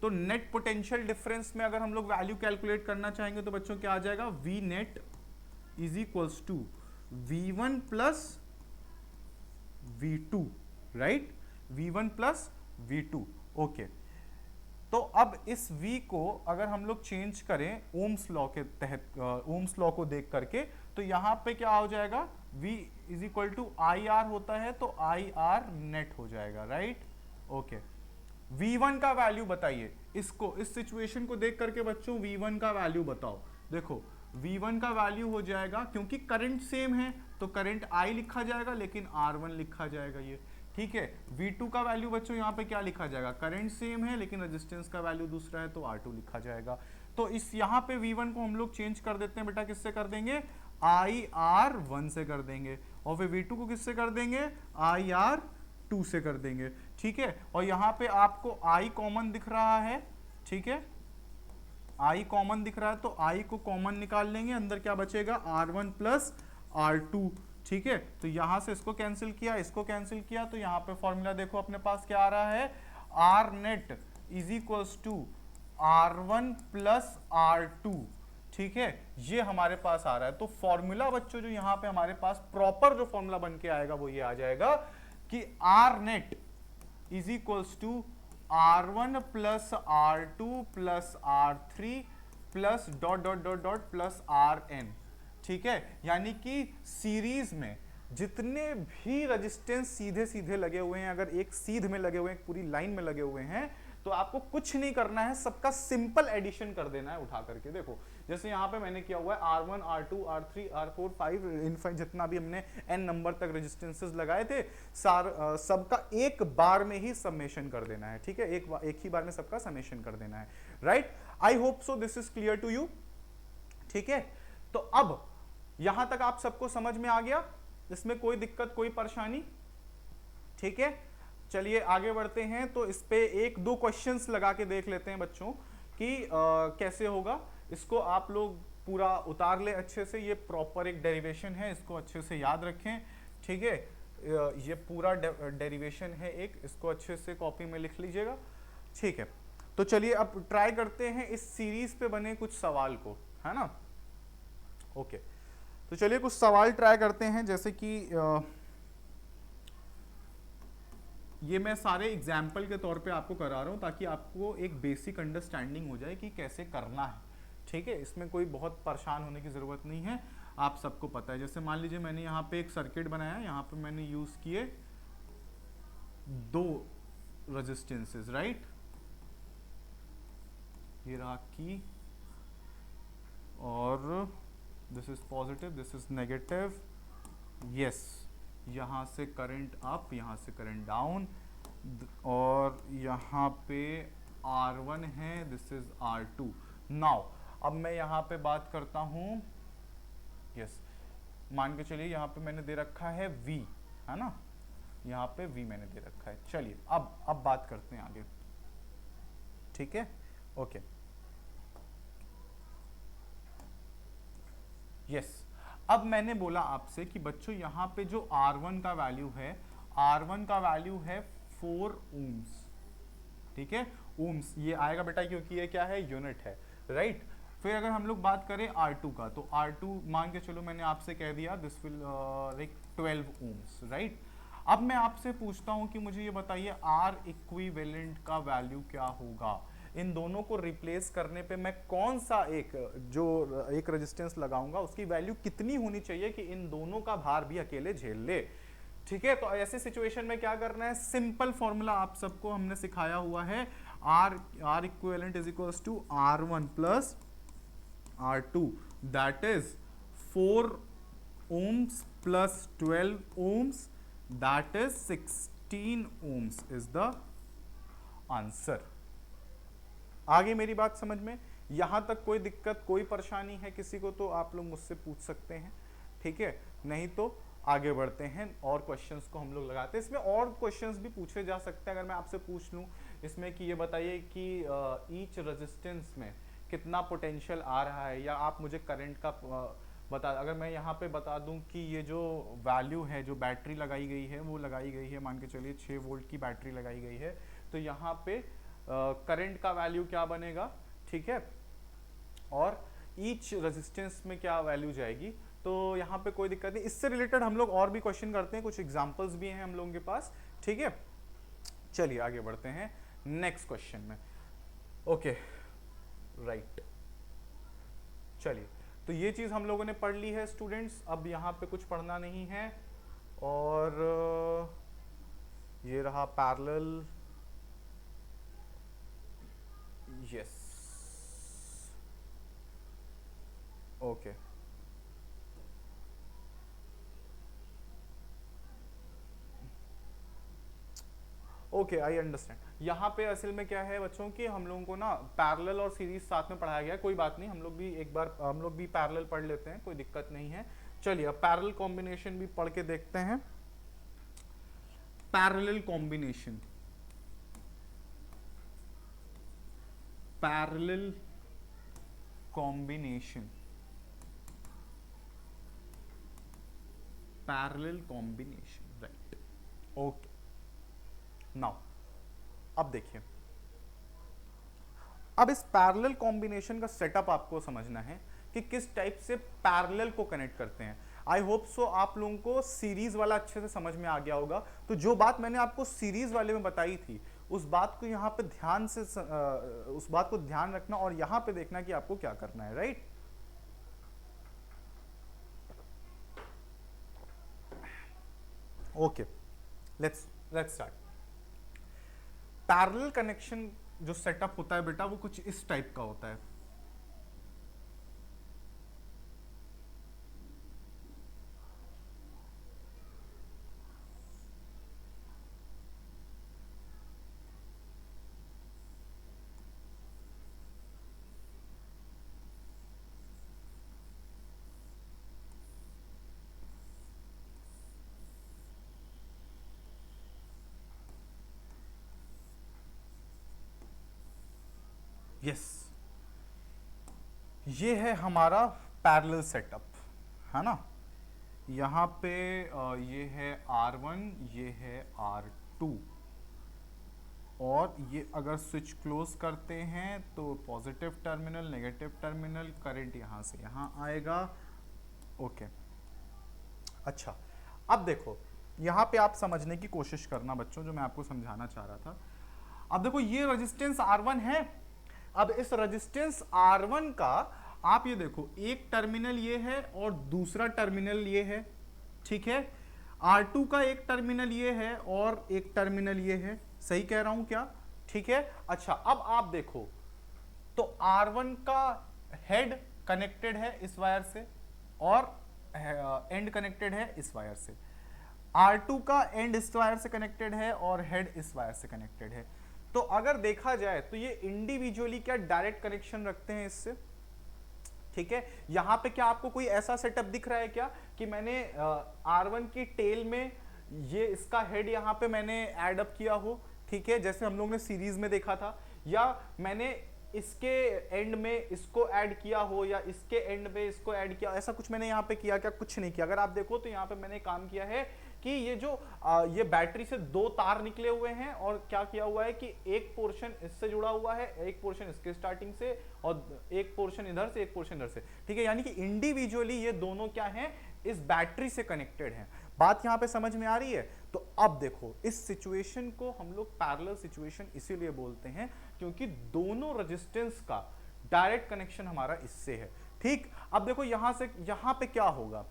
तो नेट पोटेंशियल डिफरेंस में अगर हम लोग वैल्यू कैलकुलेट करना चाहेंगे तो बच्चों क्या आ जाएगा, V net is equals to V1 plus V2, right, V1 plus V2, okay. तो अब इस V को अगर हम लोग चेंज करें ओम्स लॉ के तहत, ओम्स लॉ को देख करके, तो यहां पे क्या हो जाएगा, V is equal to IR होता है तो IR नेट हो जाएगा, राइट, ओके। V1 का वैल्यू बताइए, इसको इस सिचुएशन को देख करके बच्चों V1 का वैल्यू बताओ। देखो V1 का वैल्यू हो जाएगा, क्योंकि करंट सेम है तो करंट I लिखा जाएगा लेकिन R1 लिखा जाएगा ये, ठीक है। V2 का वैल्यू बच्चों यहाँ पे क्या लिखा जाएगा, करंट सेम है लेकिन रेजिस्टेंस का वैल्यू दूसरा है तो R2 लिखा जाएगा। तो इस यहाँ पे V1 को हम लोग चेंज कर देते हैं बेटा, किससे कर देंगे, IR1 से कर देंगे, और फिर V2 को किससे कर देंगे, IR2 से कर देंगे, ठीक है। और यहाँ पे आपको I कॉमन दिख रहा है, ठीक है, I कॉमन दिख रहा है तो I को कॉमन निकाल लेंगे, अंदर क्या बचेगा, R1 प्लस R2, ठीक है। तो यहां से इसको कैंसिल किया, इसको कैंसिल किया, तो यहाँ पे फॉर्मूला देखो अपने पास क्या आ रहा है, R net is equals to R1 plus R2, ठीक है, ये हमारे पास आ रहा है। तो फॉर्मूला बच्चों जो यहाँ पे हमारे पास प्रॉपर जो फॉर्मूला बन के आएगा वो ये आ जाएगा कि R net is equals to R1 plus R2 plus R3 plus dot dot dot dot plus RN, ठीक है। यानी कि सीरीज में जितने भी रेजिस्टेंस सीधे सीधे लगे हुए हैं, अगर एक सीध में लगे हुए हैं, पूरी लाइन में लगे हुए हैं, तो आपको कुछ नहीं करना है, सबका सिंपल एडिशन कर देना है उठा करके। देखो जैसे यहां पे मैंने किया हुआ है R1 R2 R3 R4 5 infinite, जितना भी हमने n नंबर तक रेजिस्टेंसेस लगाए थे, सबका एक बार में ही समेशन कर देना है, ठीक है। एक ही बार में सबका समेशन कर देना है, right. I hope so this is clear to you, ठीक है। तो अब यहां तक आप सबको समझ में आ गया, इसमें कोई दिक्कत कोई परेशानी, ठीक है। चलिए आगे बढ़ते हैं। तो इस पे एक दो क्वेश्चंस लगा के देख लेते हैं बच्चों कि कैसे होगा। इसको आप लोग पूरा उतार ले अच्छे से, ये प्रॉपर एक डेरिवेशन है, इसको अच्छे से याद रखें, ठीक है। ये पूरा डेरिवेशन है एक, इसको अच्छे से कॉपी में लिख लीजिएगा, ठीक है। तो चलिए अब ट्राई करते हैं इस सीरीज पे बने कुछ सवाल को, है ना। ओके, तो चलिए कुछ सवाल ट्राई करते हैं। जैसे कि ये मैं सारे एग्जाम्पल के तौर पे आपको करा रहा हूँ ताकि आपको एक बेसिक अंडरस्टैंडिंग हो जाए कि कैसे करना है, ठीक है। इसमें कोई बहुत परेशान होने की ज़रूरत नहीं है, आप सबको पता है। जैसे मान लीजिए मैंने यहाँ पे एक सर्किट बनाया, यहाँ पे मैंने यूज़ किए 2 रेजिस्टेंसेस, राइट। ये रहा की, और this is positive, this is negative, yes. यहाँ से करंट अप, यहाँ से करंट डाउन, और यहाँ पे R1 है, दिस इज R2। नाउ अब मैं यहाँ पे बात करता हूँ, यस, मान के चलिए यहाँ पे मैंने दे रखा है V, है ना, यहाँ पे V मैंने दे रखा है। चलिए अब बात करते हैं आगे, ठीक है, ओके, यस। अब मैंने बोला आपसे कि बच्चों यहाँ पे जो R1 का वैल्यू है, R1 का वैल्यू है 4 ओम्स, ठीक है। ओम्स ये आएगा बेटा क्योंकि ये क्या है, यूनिट है, राइट। फिर अगर हम लोग बात करें R2 का, तो R2 मान के चलो मैंने आपसे कह दिया this will like 12 ohms, right. अब मैं आपसे पूछता हूं कि मुझे ये बताइए R इक्विवेलेंट का वैल्यू क्या होगा। इन दोनों को रिप्लेस करने पे मैं कौन सा एक रेजिस्टेंस लगाऊंगा, उसकी वैल्यू कितनी होनी चाहिए कि इन दोनों का भार भी अकेले झेल ले, ठीक है। तो ऐसे सिचुएशन में क्या करना है, सिंपल फॉर्मूला आप सबको हमने सिखाया हुआ है, R equivalent is equals to R1 plus R2, that is 4 ohms plus 12 ohms, that is 16 ohms is the answer. आगे मेरी बात समझ में, यहां तक कोई दिक्कत कोई परेशानी है किसी को तो आप लोग मुझसे पूछ सकते हैं, ठीक है। नहीं तो आगे बढ़ते हैं और क्वेश्चंस को हम लोग लगाते हैं। इसमें और क्वेश्चंस भी पूछे जा सकते हैं। अगर मैं आपसे पूछ लूं इसमें कि ये बताइए कि ईच रेजिस्टेंस में कितना पोटेंशियल आ रहा है, या आप मुझे करंट का बता, अगर मैं यहाँ पे बता दूं कि ये जो वैल्यू है, जो बैटरी लगाई गई है वो लगाई गई है, मान के चलिए 6 वोल्ट की बैटरी लगाई गई है, तो यहाँ पे करंट का वैल्यू क्या बनेगा, ठीक है, और ईच रेजिस्टेंस में क्या वैल्यू जाएगी। तो यहाँ पे कोई दिक्कत नहीं। इससे रिलेटेड हम लोग और भी क्वेश्चन करते हैं, कुछ एग्जांपल्स भी हैं हम लोगों के पास, ठीक है। चलिए आगे बढ़ते हैं नेक्स्ट क्वेश्चन में, ओके, राइट। चलिए, तो ये चीज हम लोगों ने पढ़ ली है स्टूडेंट्स, अब यहाँ पे कुछ पढ़ना नहीं है। और ये रहा parallel, yes, okay, okay, I understand. यहाँ पे असल में क्या है बच्चों की, हम लोगों को ना पैरेलल और सीरीज साथ में पढ़ाया गया है, कोई बात नहीं, हम लोग भी एक बार हम लोग भी पैरेलल पढ़ लेते हैं, कोई दिक्कत नहीं है। चलिए अब पैरेलल कॉम्बिनेशन भी पढ़ के देखते हैं। Parallel combination, parallel combination, parallel combination, right, okay. Now अब देखिए, अब इस पैरेलल कॉम्बिनेशन का सेटअप आपको समझना है कि किस टाइप से पैरेलल को कनेक्ट करते हैं। आई होप सो आप लोगों को सीरीज वाला अच्छे से समझ में आ गया होगा। तो जो बात मैंने आपको सीरीज वाले में बताई थी, उस बात को यहाँ पे ध्यान से उस बात को ध्यान रखना और यहाँ पे देखना कि आपको क्या करना है, right. Okay, let's start. Parallel connection जो सेटअप होता है बेटा, वो कुछ इस टाइप का होता है। यस, ये है हमारा पैरेलल सेटअप, है ना। यहाँ पे ये है R1, ये है R2, और ये अगर स्विच क्लोज करते हैं तो positive terminal, negative terminal, current यहाँ से यहाँ आएगा। ओके, अच्छा, अब देखो यहाँ पे आप समझने की कोशिश करना बच्चों, जो मैं आपको समझाना चाह रहा था। अब देखो ये रेजिस्टेंस R1 है। अब इस रेजिस्टेंस R1 का आप ये देखो, एक टर्मिनल ये है और दूसरा टर्मिनल ये है, ठीक है। R2 का एक टर्मिनल ये है और एक टर्मिनल ये है, सही कह रहा हूं क्या? ठीक है। अच्छा, अब आप देखो तो R1 का हेड कनेक्टेड है इस वायर से और एंड कनेक्टेड है इस वायर से। R2 का एंड इस वायर से कनेक्टेड है और हेड इस वायर से कनेक्टेड है। तो अगर देखा जाए तो ये इंडिविजुअली क्या डायरेक्ट कनेक्शन रखते हैं इससे, ठीक है। यहां पे क्या आपको कोई ऐसा सेटअप दिख रहा है क्या कि मैंने R1 की टेल में ये इसका हेड यहां पे मैंने ऐड अप किया हो, ठीक है, जैसे हम लोग ने सीरीज में देखा था, या मैंने इसके एंड में इसको ऐड किया हो या इसके एंड में इसको ऐड किया, ऐसा कुछ मैंने यहाँ पे किया क्या? कुछ नहीं किया। अगर आप देखो तो यहाँ पे मैंने काम किया है कि ये जो ये बैटरी से दो तार निकले हुए हैं और क्या किया हुआ है कि एक पोर्शन इससे जुड़ा हुआ है, एक पोर्शन इसके स्टार्टिंग से और एक पोर्शन इधर से, एक पोर्शन इधर से, ठीक है। यानी कि इंडिविजुअली ये दोनों क्या हैं, इस बैटरी से कनेक्टेड हैं। बात यहां पे समझ में आ रही है? तो अब देखो इस सिचुएशन को हम लोग पैरेलल सिचुएशन इसीलिए बोलते हैं क्योंकि दोनों रेजिस्टेंस का डायरेक्ट कनेक्शन हमारा इससे है, ठीक। अब देखो यहां से यहां पे क्या होगा,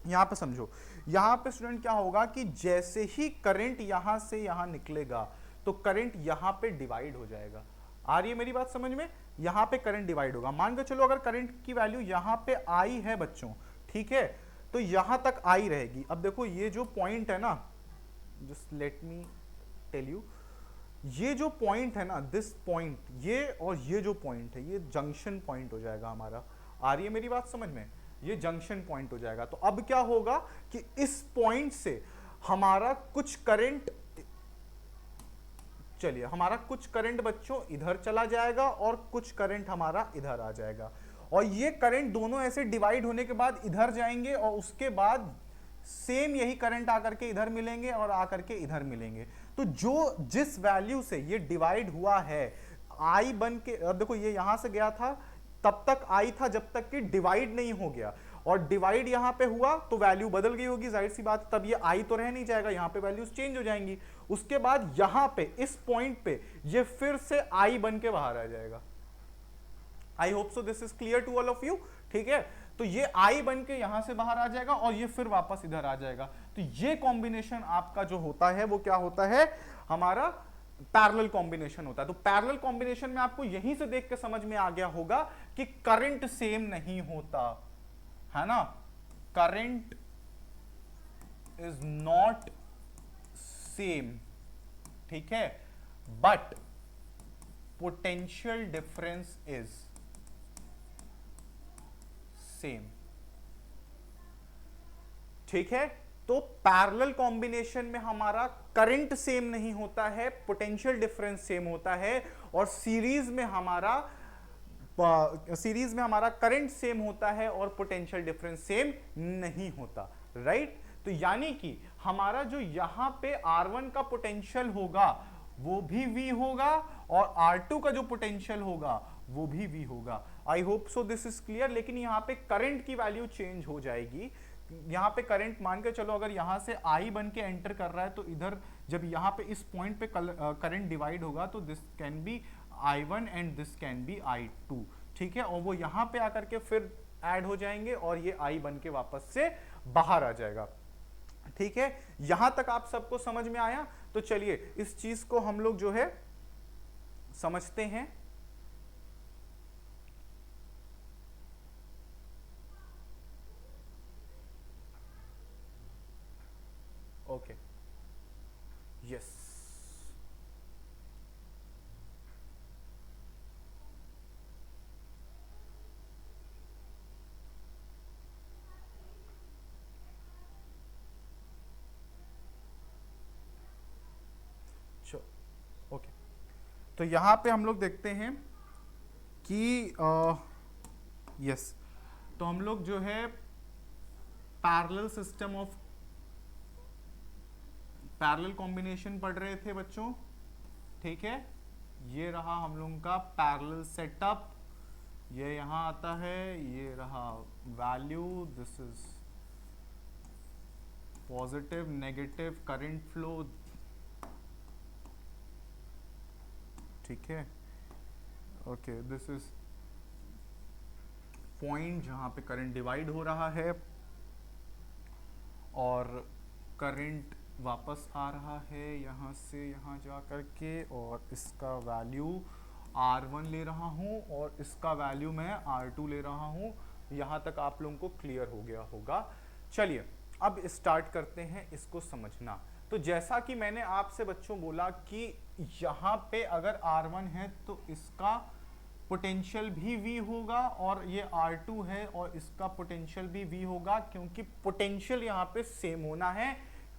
यहां पे समझो, यहां पे स्टूडेंट क्या होगा कि जैसे ही करंट यहां से यहां निकलेगा तो करंट यहां पे डिवाइड हो जाएगा। आ रही है मेरी बात समझ में? यहां पे करंट डिवाइड होगा। मान के चलो अगर करंट की वैल्यू यहां पे आई है बच्चों, ठीक है, तो यहां तक आई रहेगी। अब देखो ये जो पॉइंट है ना, just let me tell you, ये जो पॉइंट है ना, दिस पॉइंट, ये और ये जो पॉइंट है, ये जंक्शन पॉइंट हो जाएगा हमारा। आ रही है मेरी बात समझ में? ये जंक्शन पॉइंट हो जाएगा। तो अब क्या होगा कि इस पॉइंट से हमारा कुछ करंट, चलिए हमारा कुछ करंट बच्चों इधर चला जाएगा और कुछ करंट हमारा इधर आ जाएगा, और ये करंट दोनों ऐसे डिवाइड होने के बाद इधर जाएंगे और उसके बाद सेम यही करंट आकर के इधर मिलेंगे और आकर के इधर मिलेंगे। तो जो जिस वैल्यू से ये डिवाइड हुआ है, आई बन के, अब देखो ये यहां से गया था, तब तक आई था जब तक कि डिवाइड नहीं हो गया, और डिवाइड यहां पे हुआ तो वैल्यू बदल गई होगी, जाहिर सी बात, तब ये आई तो रह नहीं जाएगा, यहां पे वैल्यूज चेंज हो जाएंगी। उसके बाद यहां पे इस पॉइंट पे ये फिर से आई बन के बाहर आ जाएगा। I hope so this is clear to all of you, ठीक है। तो ये आई बन के यहां से बाहर आ जाएगा और ये फिर वापस इधर आ जाएगा। तो ये कॉम्बिनेशन आपका जो होता है वो क्या होता है, हमारा पैरेलल कॉम्बिनेशन होता है। तो पैरेलल कॉम्बिनेशन में आपको यहीं से देख के समझ में आ गया होगा कि करंट सेम नहीं होता है ना, करंट इज नॉट सेम, ठीक है, but potential difference is same, ठीक है। तो पैरेलल कॉम्बिनेशन में हमारा करंट सेम नहीं होता है, पोटेंशियल डिफरेंस सेम होता है, और सीरीज में हमारा करंट सेम होता है और पोटेंशियल डिफरेंस सेम नहीं होता, राइट। तो यानी कि हमारा जो यहां पे R1 का पोटेंशियल होगा वो भी V होगा और R2 का जो पोटेंशियल होगा वो भी V होगा। आई hope so this is clear. लेकिन यहां पे करंट की वैल्यू चेंज हो जाएगी, यहाँ पे करंट मान के चलो अगर यहाँ से आई बन के एंटर कर रहा है तो इधर जब यहाँ पे इस पॉइंट पे करंट डिवाइड होगा तो this can be I1 and this can be I2, ठीक है, और वो यहाँ पे आकर के फिर ऐड हो जाएंगे और ये I बन के वापस से बाहर आ जाएगा, ठीक है। यहां तक आप सबको समझ में आया? तो चलिए इस चीज को हम लोग जो है समझते हैं। Okay, yes, okay. तो यहां पे हम लोग देखते हैं कि यस, तो हम लोग जो है parallel system of parallel combination पढ़ रहे थे बच्चों, ठीक है। ये रहा हम लोगों का पैरेलल सेटअप, ये यहाँ आता है, ये रहा value, this is positive negative current flow, ठीक है, ओके, दिस इज पॉइंट जहां पे करंट डिवाइड हो रहा है और करंट वापस आ रहा है यहाँ से यहाँ जा कर के, और इसका वैल्यू R1 ले रहा हूँ और इसका वैल्यू मैं R2 ले रहा हूँ। यहाँ तक आप लोगों को क्लियर हो गया होगा। चलिए अब स्टार्ट करते हैं इसको समझना। तो जैसा कि मैंने आपसे बच्चों बोला कि यहाँ पे अगर R1 है तो इसका पोटेंशियल भी V होगा, और ये R2 है और इसका पोटेंशियल भी V होगा, क्योंकि पोटेंशियल यहाँ पे सेम होना है,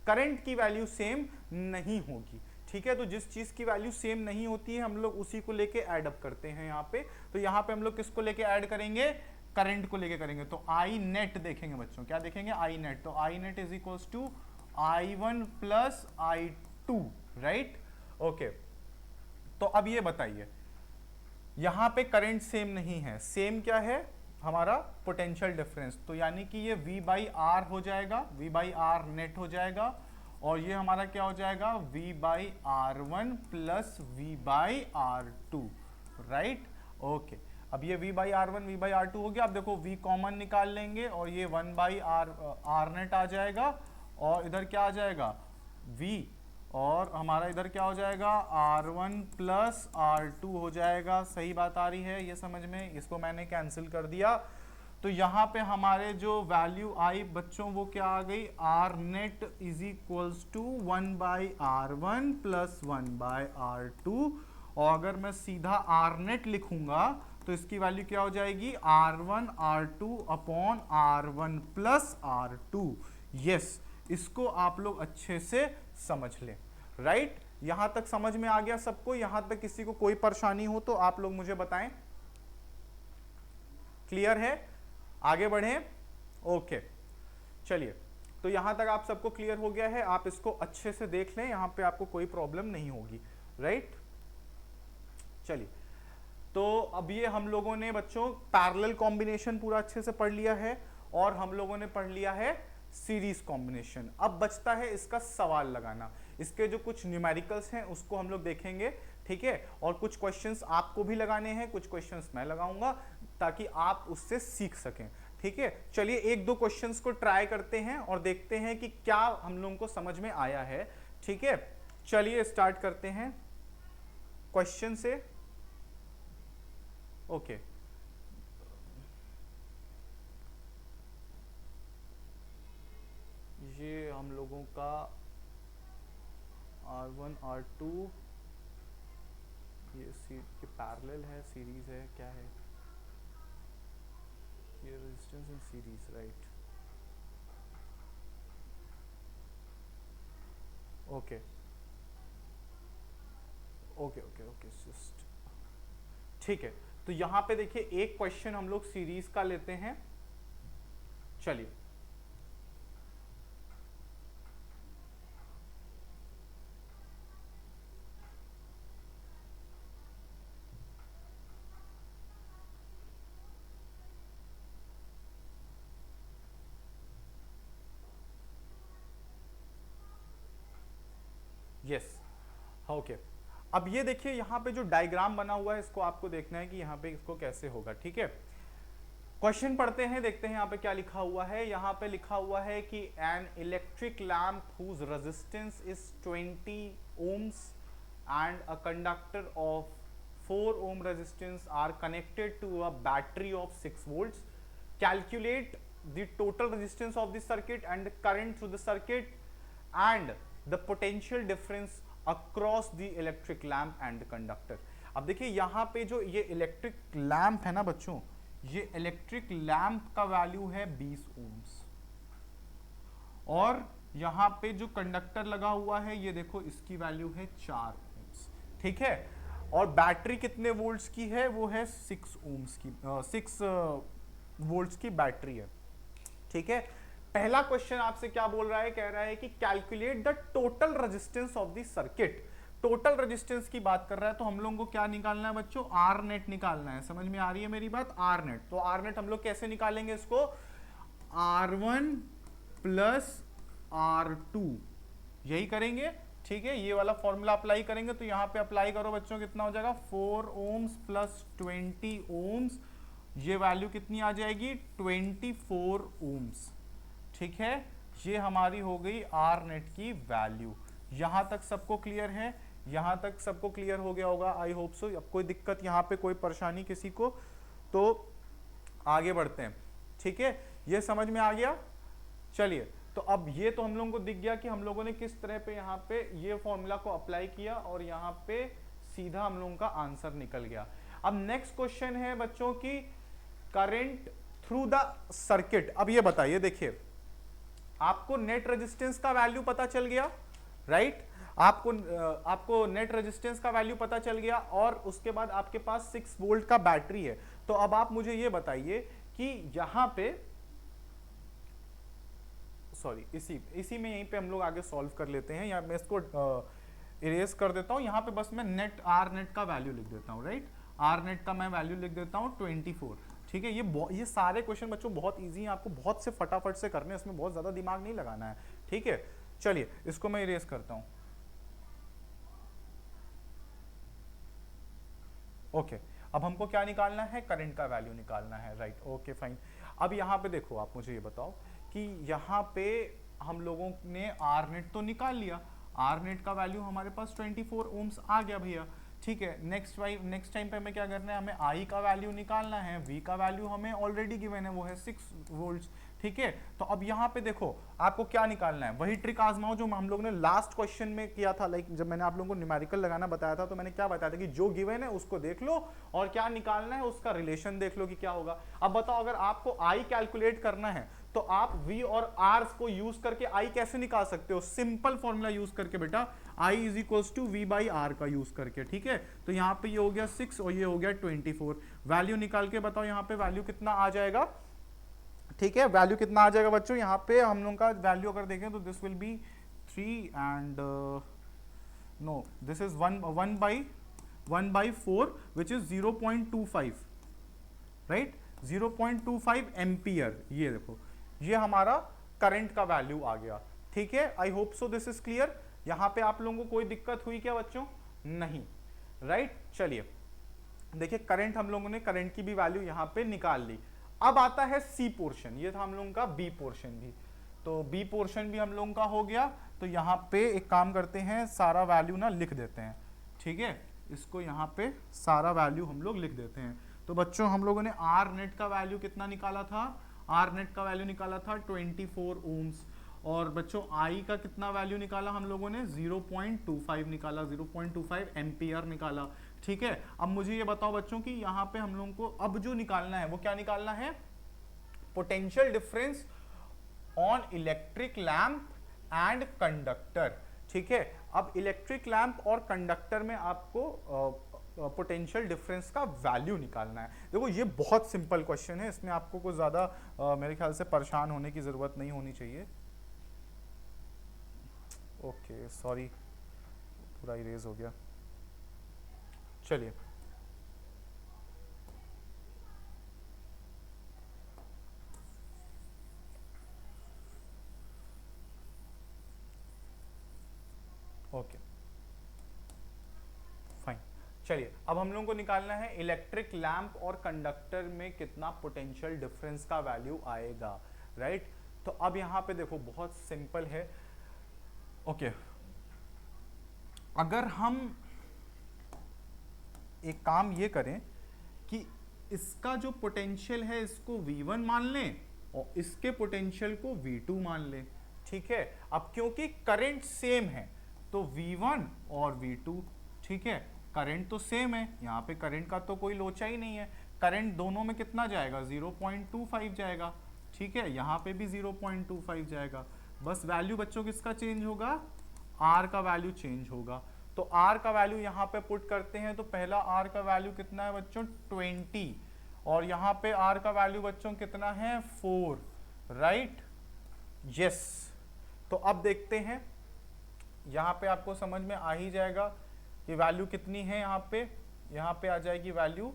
करंट की वैल्यू सेम नहीं होगी, ठीक है। तो जिस चीज की वैल्यू सेम नहीं होती है हम लोग उसी को लेके ऐड अप करते हैं यहाँ पे। तो यहाँ पे हम लोग किसको लेके ऐड करेंगे? करंट को लेके करेंगे। तो आई नेट देखेंगे बच्चों, क्या देखेंगे? I net. तो I net is equals to I1 plus I2, right, okay. तो अब ये बताइए, यहां पे करंट सेम नहीं है, सेम क्या है हमारा? Potential difference. तो यानी कि ये V बाई आर हो जाएगा, V बाई आर नेट हो जाएगा, और ये हमारा क्या हो जाएगा? V by R1 plus V by R2, right, okay. अब ये V by R1 V by R2 हो गया। अब देखो V कॉमन निकाल लेंगे और ये 1 बाई आर नेट आ जाएगा, और इधर क्या आ जाएगा? V, और हमारा इधर क्या हो जाएगा? R1 प्लस R2 हो जाएगा। सही बात आ रही है ये समझ में? इसको मैंने कैंसिल कर दिया। तो यहाँ पे हमारे जो वैल्यू आई बच्चों वो क्या आ गई? R net is equals to 1 by R1 plus 1 by R2, और अगर मैं सीधा R नेट लिखूंगा तो इसकी वैल्यू क्या हो जाएगी? R1 R2 upon R1 plus R2। Yes, इसको आप लोग अच्छे से समझ लें, राइट। यहां तक समझ में आ गया सबको? यहां तक किसी को कोई परेशानी हो तो आप लोग मुझे बताएं। क्लियर है? आगे बढ़ें? ओके, चलिए। तो यहां तक आप सबको क्लियर हो गया है, आप इसको अच्छे से देख लें, यहां पे आपको कोई प्रॉब्लम नहीं होगी, राइट। चलिए, तो अब ये हम लोगों ने बच्चों पैरेलल कॉम्बिनेशन पूरा अच्छे से पढ़ लिया है, और हम लोगों ने पढ़ लिया है सीरीज कॉम्बिनेशन। अब बचता है इसका सवाल लगाना। इसके जो कुछ न्यूमेरिकल्स हैं उसको हम लोग देखेंगे, ठीक है, और कुछ क्वेश्चंस आपको भी लगाने हैं, कुछ क्वेश्चंस मैं लगाऊंगा ताकि आप उससे सीख सकें, ठीक है। चलिए एक दो क्वेश्चंस को ट्राई करते हैं और देखते हैं कि क्या हम लोगों को समझ में आया है, ठीक है। चलिए स्टार्ट करते हैं क्वेश्चन से। ओके, ये हम लोगों का R1 R2 ये पैरेलल है, सीरीज है, क्या है ये? Resistance in series, right, okay okay okay okay, just ठीक है। तो यहाँ पे देखिए एक क्वेश्चन हम लोग सीरीज का लेते हैं। चलिए, यस, ओके। अब ये देखिए यहाँ पे जो डायग्राम बना हुआ है इसको आपको देखना है कि यहाँ पे इसको कैसे होगा, ठीक है। क्वेश्चन पढ़ते हैं, देखते हैं यहाँ पे क्या लिखा हुआ है। यहाँ पे लिखा हुआ है कि an electric lamp whose resistance is 20 ohms and a conductor of 4 ohm resistance are connected to a battery of 6 volts. Calculate the total resistance of the circuit and the current through the circuit and the potential difference across the electric lamp and the conductor. अब देखिए यहाँ पे जो ये electric lamp है ना बच्चों, ये इलेक्ट्रिक लैम्प का वैल्यू है 20 ohms और यहाँ पे जो कंडक्टर लगा हुआ है ये देखो इसकी वैल्यू है 4 ohms, ठीक है। और बैटरी कितने वोल्ट्स की है, वो है 6 ohms की, 6 वोल्ट्स की बैटरी है, ठीक है। पहला क्वेश्चन आपसे क्या बोल रहा है, कह रहा है कि calculate the total resistance of the circuit. Total resistance की बात कर रहा है तो हम लोगों को क्या निकालना है बच्चों, आर नेट निकालना है। समझ में आ रही है मेरी बात, आर नेट। तो आर नेट हम लोग कैसे निकालेंगे इसको, R1 प्लस R2 यही करेंगे, ठीक है। ये वाला फॉर्मूला अप्लाई करेंगे तो यहाँ पे अप्लाई करो बच्चों, कितना हो जाएगा 4 ohms प्लस 20 ohms, ये वैल्यू कितनी आ जाएगी 24 ohms, ठीक है। ये हमारी हो गई आर नेट की वैल्यू। यहां तक सबको क्लियर है, यहां तक सबको क्लियर हो गया होगा, आई होप सो। अब कोई दिक्कत यहाँ पे, कोई परेशानी किसी को, तो आगे बढ़ते हैं, ठीक है। ये समझ में आ गया, चलिए। तो अब ये तो हम लोगों को दिख गया कि हम लोगों ने किस तरह पे यहाँ पे ये फॉर्मूला को अप्लाई किया और यहाँ पे सीधा हम लोगों का आंसर निकल गया। अब नेक्स्ट क्वेश्चन है बच्चों की करंट थ्रू द सर्किट। अब ये बताइए, देखिए आपको नेट रेजिस्टेंस का वैल्यू पता चल गया, राइट। आपको नेट रेजिस्टेंस का वैल्यू पता चल गया और उसके बाद आपके पास 6 वोल्ट का बैटरी है। तो अब आप मुझे ये बताइए कि यहां पे, सॉरी, इसी में यहीं पे हम लोग आगे सॉल्व कर लेते हैं, या मैं इसको इरेज कर देता हूं। यहां पे बस मैं नेट आर नेट का वैल्यू लिख देता हूं, राइट। आर नेट का मैं वैल्यू लिख देता हूं 24, ठीक है। ये सारे क्वेश्चन बच्चों बहुत इजी हैं, आपको बहुत से फटाफट से करने हैं, इसमें बहुत ज्यादा दिमाग नहीं लगाना है, ठीक है। चलिए इसको मैं इरेज करता हूं, ओके। अब हमको क्या निकालना है, करंट का वैल्यू निकालना है, राइट, ओके फाइन। अब यहाँ पे देखो, आप मुझे ये बताओ कि यहाँ पे हम लोगों ने आर नेट तो निकाल लिया, आर नेट का वैल्यू हमारे पास 24 ohms आ गया भैया, ठीक है। नेक्स्ट टाइम पे हमें क्या करना है, हमें आई का वैल्यू निकालना है, वी का वैल्यू हमें ऑलरेडी गिवन है, वो है 6 वोल्ट्स, ठीक है। तो अब यहाँ पे देखो आपको क्या निकालना है, वही ट्रिक आजमाओ जो हम लोग ने लास्ट क्वेश्चन में किया था। लाइक जब मैंने आप लोगों को न्यूमेरिकल लगाना बताया था तो मैंने क्या बताया था कि जो गिवन है उसको देख लो और क्या निकालना है उसका रिलेशन देख लो कि क्या होगा। अब बताओ, अगर आपको आई कैलकुलेट करना है तो आप V और R को यूज करके I कैसे निकाल सकते हो, सिंपल फॉर्मूला यूज करके बेटा, I is equals to V by R का यूज करके, ठीक है। तो यहाँ पे ये हो गया 6 और ये हो गया 24। वैल्यू निकाल के बताओ यहाँ पे वैल्यू कितना आ जाएगा, ठीक है। वैल्यू कितना आ जाएगा बच्चों, यहाँ पे हम लोग का वैल्यू अगर देखें तो this will be 3 and no, this is 1 by 4 which is 0.25, right, 0.25 ampere. ये देखो, ये हमारा करंट का वैल्यू आ गया, ठीक है। I hope so this is clear. यहां पे आप लोगों को कोई दिक्कत हुई क्या बच्चों, नहीं, राइट। चलिए देखिए, करंट हम लोगों ने करंट की भी वैल्यू यहां पे निकाल ली। अब आता है सी पोर्शन, ये था हम लोगों का बी पोर्शन भी। तो बी पोर्शन भी हम लोगों का हो गया। तो यहाँ पे एक काम करते हैं, सारा वैल्यू ना लिख देते हैं, ठीक है। इसको यहाँ पे सारा वैल्यू हम लोग लिख देते हैं। तो बच्चों हम लोगों ने आर नेट का वैल्यू कितना निकाला था, आर नेट का वैल्यू निकाला था 24 ohms। और बच्चों आई का कितना वैल्यू निकाला हम लोगों ने, 0.25 निकाला, 0.25 एम्पियर निकाला, ठीक है। अब मुझे ये बताओ बच्चों कि यहाँ पे हम लोगों को अब जो निकालना है वो क्या निकालना है, potential difference on electric lamp and conductor, ठीक है। अब इलेक्ट्रिक लैम्प और कंडक्टर में आपको पोटेंशियल डिफरेंस का वैल्यू निकालना है। देखो ये बहुत सिंपल क्वेश्चन है, इसमें आपको कुछ ज़्यादा मेरे ख्याल से परेशान होने की ज़रूरत नहीं होनी चाहिए। ओके सॉरी, पूरा इरेज हो गया। चलिए ओके चलिए अब हम लोगों को निकालना है इलेक्ट्रिक लैंप और कंडक्टर में कितना पोटेंशियल डिफरेंस का वैल्यू आएगा, राइट। तो अब यहां पे देखो बहुत सिंपल है। ओके, अगर हम एक काम ये करें कि इसका जो पोटेंशियल है इसको V1 मान लें और इसके पोटेंशियल को V2 मान लें, ठीक है। अब क्योंकि करंट सेम है तो V1 और V2, ठीक है, करंट तो सेम है, यहाँ पे करंट का तो कोई लोचा ही नहीं है। करंट दोनों में कितना जाएगा, 0.25 जाएगा, ठीक है, यहाँ पे भी 0.25 जाएगा। बस वैल्यू बच्चों किसका चेंज होगा, R का वैल्यू चेंज होगा। तो R का वैल्यू यहाँ पे पुट करते हैं तो पहला R का वैल्यू कितना है बच्चों, 20, और यहाँ पे R का वैल्यू बच्चों कितना है, 4, राइट, यस। तो अब देखते हैं, यहाँ पे आपको समझ में आ ही जाएगा कि वैल्यू कितनी है। यहाँ पे आ जाएगी वैल्यू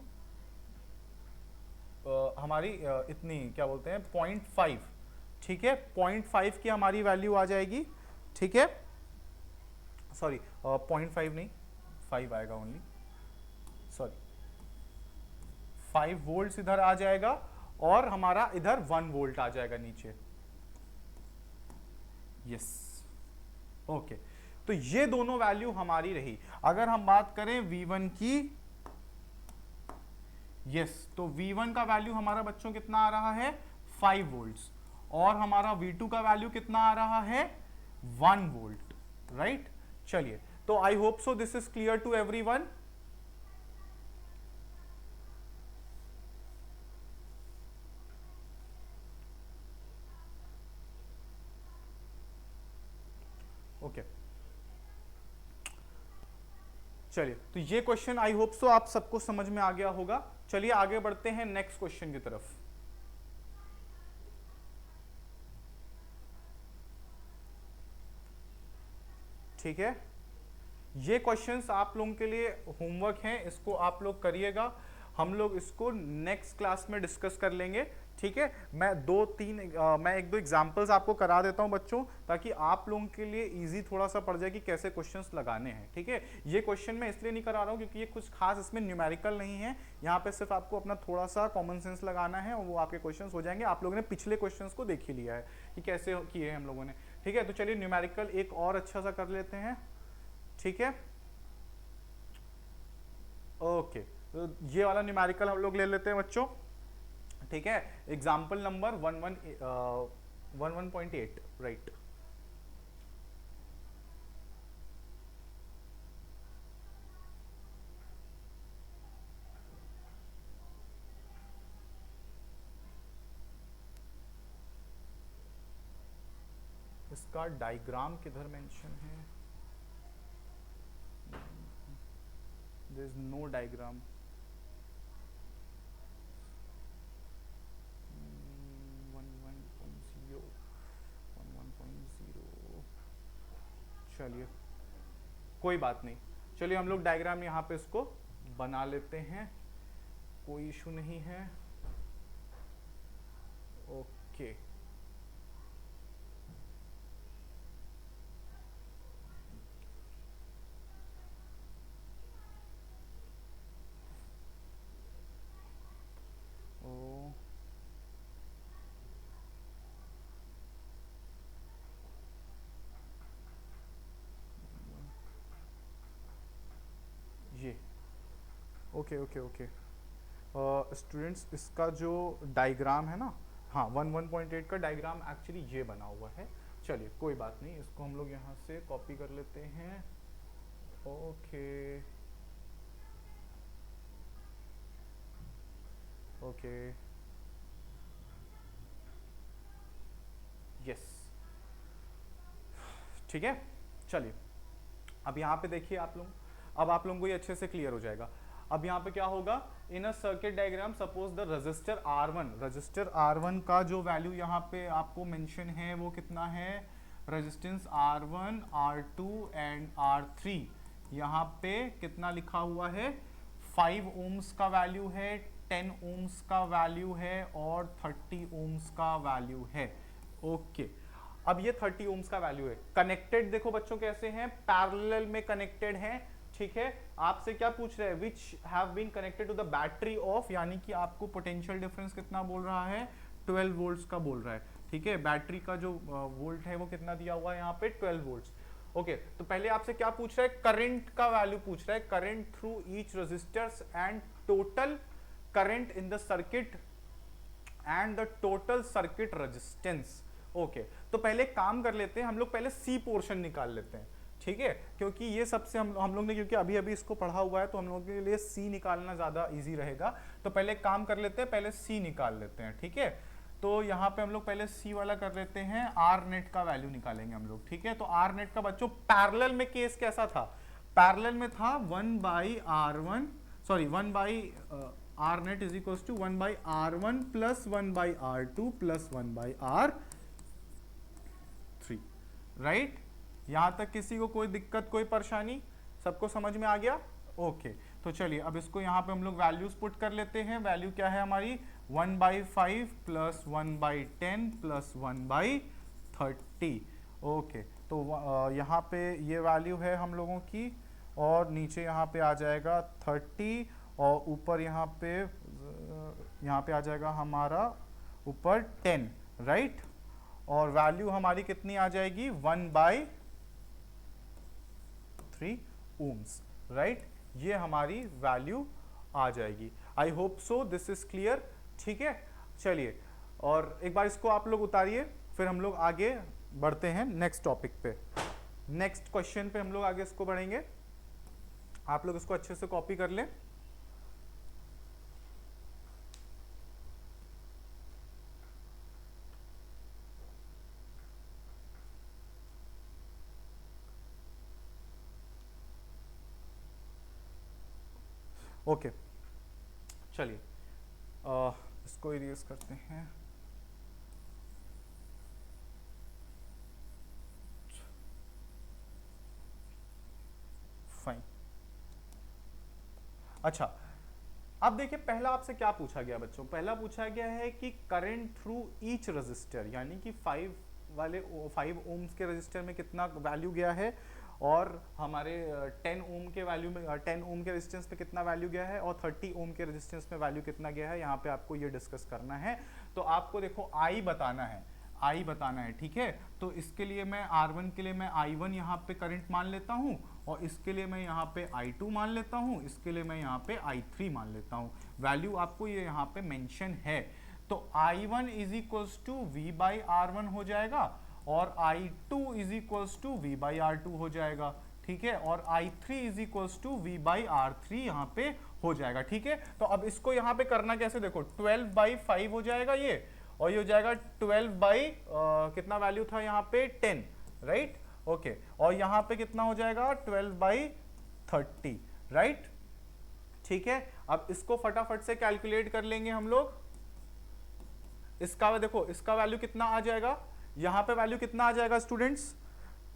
हमारी इतनी क्या बोलते हैं 0.5, ठीक है, 0.5 की हमारी वैल्यू आ जाएगी, ठीक है, सॉरी 0.5 नहीं 5 आएगा ओनली, सॉरी 5 वोल्ट इधर आ जाएगा और हमारा इधर 1 वोल्ट आ जाएगा नीचे, यस, ओके। तो ये दोनों वैल्यू हमारी रही। अगर हम बात करें V1 की, यस, तो V1 का वैल्यू हमारा बच्चों कितना आ रहा है, 5 वोल्ट्स, और हमारा V2 का वैल्यू कितना आ रहा है, 1 वोल्ट, राइट। चलिए, तो I hope so this is clear to everyone. Okay, चलिए, तो ये क्वेश्चन आई होप सो आप सबको समझ में आ गया होगा। चलिए आगे बढ़ते हैं नेक्स्ट क्वेश्चन की तरफ। ठीक है, ये क्वेश्चंस आप लोगों के लिए होमवर्क हैं, इसको आप लोग करिएगा। हम लोग इसको नेक्स्ट क्लास में डिस्कस कर लेंगे, ठीक है। मैं एक दो एग्जांपल्स आपको करा देता हूं बच्चों, ताकि आप लोगों के लिए इजी थोड़ा सा पड़ जाए कि कैसे क्वेश्चंस लगाने हैं, ठीक है। ये क्वेश्चन मैं इसलिए नहीं करा रहा हूं क्योंकि ये कुछ खास इसमें न्यूमेरिकल नहीं है, यहाँ पे सिर्फ आपको अपना थोड़ा सा कॉमन सेंस लगाना है और वो आपके क्वेश्चंस हो जाएंगे। आप लोगों ने पिछले क्वेश्चंस को देख ही लिया है कि कैसे किए हैं हम लोगों ने, ठीक है। तो चलिए न्यूमेरिकल एक और अच्छा सा कर लेते हैं, ठीक है, ओके। तो ये वाला न्यूमेरिकल हम लोग ले लेते हैं बच्चों, ठीक है। Example number 11.8, right. इसका डायग्राम किधर मेंशन है, देयर इज नो डायग्राम। 11.0, चलिए कोई बात नहीं, चलिए हम लोग डायग्राम यहाँ पे इसको बना लेते हैं, कोई इशू नहीं है, ओके। ये ओके ओके ओके स्टूडेंट्स, इसका जो डायग्राम है ना, हाँ 11.8 का डायग्राम एक्चुअली ये बना हुआ है। चलिए कोई बात नहीं, इसको हम लोग यहाँ से कॉपी कर लेते हैं, ओके ओके, यस, ठीक है। चलिए अब यहाँ पे देखिए आप लोग, अब आप लोगों को ये अच्छे से क्लियर हो जाएगा। अब यहाँ पे क्या होगा, in a circuit diagram suppose the register R1 का जो वैल्यू यहाँ पे आपको मेंशन है वो कितना है, resistance R1, R2 and R3, यहाँ पे कितना लिखा हुआ है, 5 ओम्स का वैल्यू है, 10 ओम्स का वैल्यू है और 30 ओम्स का वैल्यू है, ओके। अब ये 30 ओम्स का वैल्यू है, कनेक्टेड देखो बच्चों कैसे हैं, पैरेलल में कनेक्टेड हैं, ठीक है, आपसे क्या पूछ रहे हैं, which have been connected to the battery of, यानी कि आपको पोटेंशियल डिफरेंस कितना बोल रहा है, 12 वोल्ट्स का बोल रहा है, ठीक है। बैटरी का जो वोल्ट है वो कितना दिया हुआ है यहाँ पे, 12 वोल्ट्स। ओके, तो पहले आपसे क्या पूछ रहा है, करंट का वैल्यू पूछ रहा है, current through each resistors and total current in the circuit and the total circuit resistance. Okay, तो पहले काम कर लेते हैं हम लोग, पहले सी पोर्शन निकाल लेते हैं, ठीक है, क्योंकि ये सबसे हम लोग ने क्योंकि अभी अभी इसको पढ़ा हुआ है तो हम लोगों के लिए सी निकालना ज्यादा इजी रहेगा। तो पहले काम कर लेते हैं, पहले सी निकाल लेते हैं, ठीक है। तो यहाँ पे हम लोग पहले सी वाला कर लेते हैं, आर नेट का वैल्यू निकालेंगे हम लोग, ठीक है। तो आर नेट का बच्चों पैरेलल में केस कैसा था, पैरेलल में था 1/R1 sorry 1/R net is equal to 1/R1 plus 1/R2 plus 1/R3, right. यहां तक किसी को कोई दिक्कत, कोई परेशानी, सबको समझ में आ गया? ओके, तो चलिए अब इसको यहाँ पे हम लोग वैल्यूज पुट कर लेते हैं। वैल्यू क्या है हमारी, 1/5 प्लस 1/10 प्लस 1/30। ओके, तो यहाँ पे ये वैल्यू है हम लोगों की, और नीचे यहाँ पे आ जाएगा 30, और ऊपर यहाँ पे आ जाएगा हमारा ऊपर 10, राइट। और वैल्यू हमारी कितनी आ जाएगी, 1/3 ओम्स, राइट। ये हमारी वैल्यू आ जाएगी। आई hope so this is clear, ठीक है। चलिए, और एक बार इसको आप लोग उतारिए, फिर हम लोग आगे बढ़ते हैं नेक्स्ट टॉपिक पे, नेक्स्ट क्वेश्चन पे हम लोग आगे इसको बढ़ेंगे। आप लोग इसको अच्छे से कॉपी कर लें। ओके, चलिए इसको इरेज करते हैं। फाइन, अच्छा, अब देखिए पहला आपसे क्या पूछा गया बच्चों, पहला पूछा गया है कि करंट थ्रू ईच रजिस्टर, यानी कि 5 ओम्स के रजिस्टर में कितना वैल्यू गया है, और हमारे 10 ओम के वैल्यू में 10 ओम के रेजिस्टेंस पे कितना वैल्यू गया है, और 30 ओम के रेजिस्टेंस में वैल्यू कितना गया है, यहाँ पे आपको ये डिस्कस करना है। तो आपको देखो आई बताना है, आई बताना है, ठीक है। तो इसके लिए मैं R1 के लिए मैं I1 यहाँ पे करंट मान लेता हूँ, और इसके लिए मैं यहाँ पे I2 मान लेता हूँ, इसके लिए मैं यहाँ पे I3 मान लेता हूँ। वैल्यू आपको ये यहाँ पे मेंशन है। तो I1 is equals to V/R1 हो जाएगा, और I2 is equals to V/R2 हो जाएगा, ठीक है। और I3 is equals to V/R3 यहाँ पे हो जाएगा, ठीक है। तो अब इसको यहाँ पे करना कैसे, देखो 12/5 हो जाएगा ये, और ये हो जाएगा 12 कितना वैल्यू था यहाँ पे 10, राइट। ओके, और यहाँ पे कितना हो जाएगा 12/30, राइट, ठीक है। अब इसको फटाफट से कैलकुलेट कर लेंगे हम लोग। इसका देखो, इसका वैल्यू कितना आ जाएगा, यहाँ पे वैल्यू कितना आ जाएगा स्टूडेंट्स,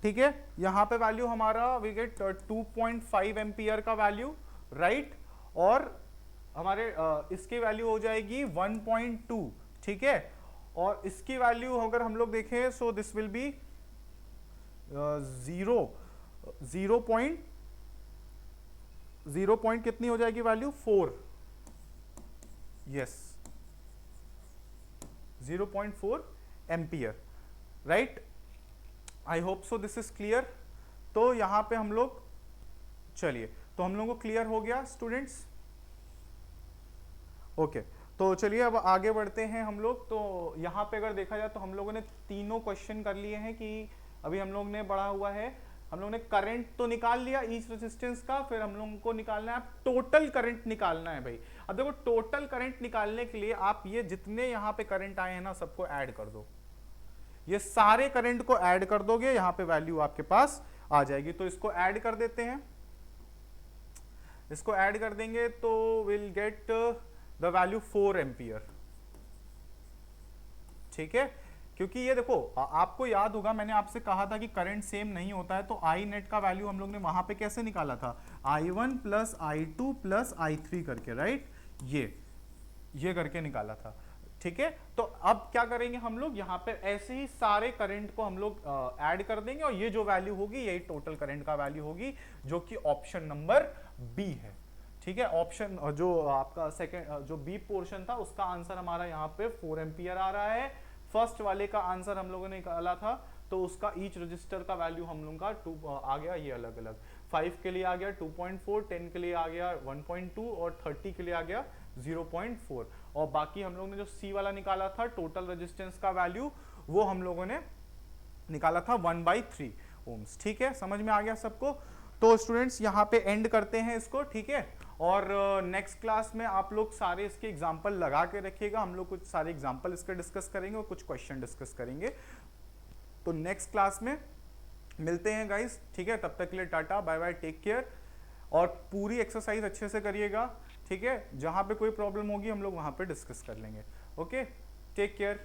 ठीक है। यहाँ पे वैल्यू हमारा वी गेट 2.5 एम्पियर का वैल्यू, राइट। और हमारे इसकी वैल्यू हो जाएगी 1.2, ठीक है। और इसकी वैल्यू अगर हम लोग देखें, so this will B 0 point कितनी हो जाएगी value, 4, yes 0.4 ampere, right. I hope so this is clear. तो यहां पे हम लोग, चलिए, तो हम लोगों को क्लियर हो गया स्टूडेंट्स, ओके। तो चलिए अब आगे बढ़ते हैं हम लोग। तो यहाँ पे अगर देखा जाए तो हम लोगों ने तीनों क्वेश्चन कर लिए हैं, कि अभी हम लोग ने पढ़ा हुआ है, हम लोग ने करंट तो निकाल लिया ईच रेजिस्टेंस का, फिर हम लोगों को निकालना है टोटल करंट निकालना है भाई। अब देखो टोटल करंट निकालने के लिए आप ये जितने यहाँ पे करंट आए हैं ना, सबको ऐड कर दो, ये सारे करंट को ऐड कर दोगे, यहाँ पे वैल्यू आपके पास आ जाएगी। तो इसको ऐड कर देते हैं, इसको ऐड कर देंगे तो will get the value 4 ampere, ठीक है। क्योंकि ये देखो आपको याद होगा मैंने आपसे कहा था कि करंट सेम नहीं होता है, तो आई नेट का वैल्यू हम लोग ने वहां पे कैसे निकाला था, I1 plus I2 plus I3 करके, राइट, ये करके निकाला था, ठीक है। तो अब क्या करेंगे हम लोग, यहाँ पे ऐसे ही सारे करंट को हम लोग ऐड कर देंगे और ये जो वैल्यू होगी यही टोटल करंट का वैल्यू होगी, जो कि ऑप्शन नंबर बी है। ठीक है, ऑप्शन जो आपका सेकंड जो बी पोर्शन था उसका आंसर हमारा यहाँ पे 4 एम्पियर आ रहा है। फर्स्ट वाले का आंसर हम लोगों ने निकाला था तो उसका ईच रजिस्टर का वैल्यू हम लोगों का 2 आ गया, ये अलग अलग 5 के लिए आ गया 2.4, 10 के लिए आ गया 1.2 और 30 के लिए आ गया 0.4। और बाकी हम लोगों ने जो सी वाला निकाला था टोटल रेजिस्टेंस का वैल्यू, वो हम लोगों ने निकाला था 1/3 ओम्स। ठीक है, समझ में आ गया सबको। तो स्टूडेंट्स यहाँ पे एंड करते हैं इसको, ठीक है। और नेक्स्ट क्लास में आप लोग सारे इसके एग्जाम्पल लगा के रखिएगा, हम लोग कुछ सारे एग्जाम्पल इसके डिस्कस करेंगे और कुछ क्वेश्चन डिस्कस करेंगे। तो नेक्स्ट क्लास में मिलते हैं गाइस, ठीक है। तब तक के लिए tata bye bye, take care. और पूरी एक्सरसाइज अच्छे से करिएगा, ठीक है। जहां पे कोई प्रॉब्लम होगी हम लोग वहां पे डिस्कस कर लेंगे। Okay, take care.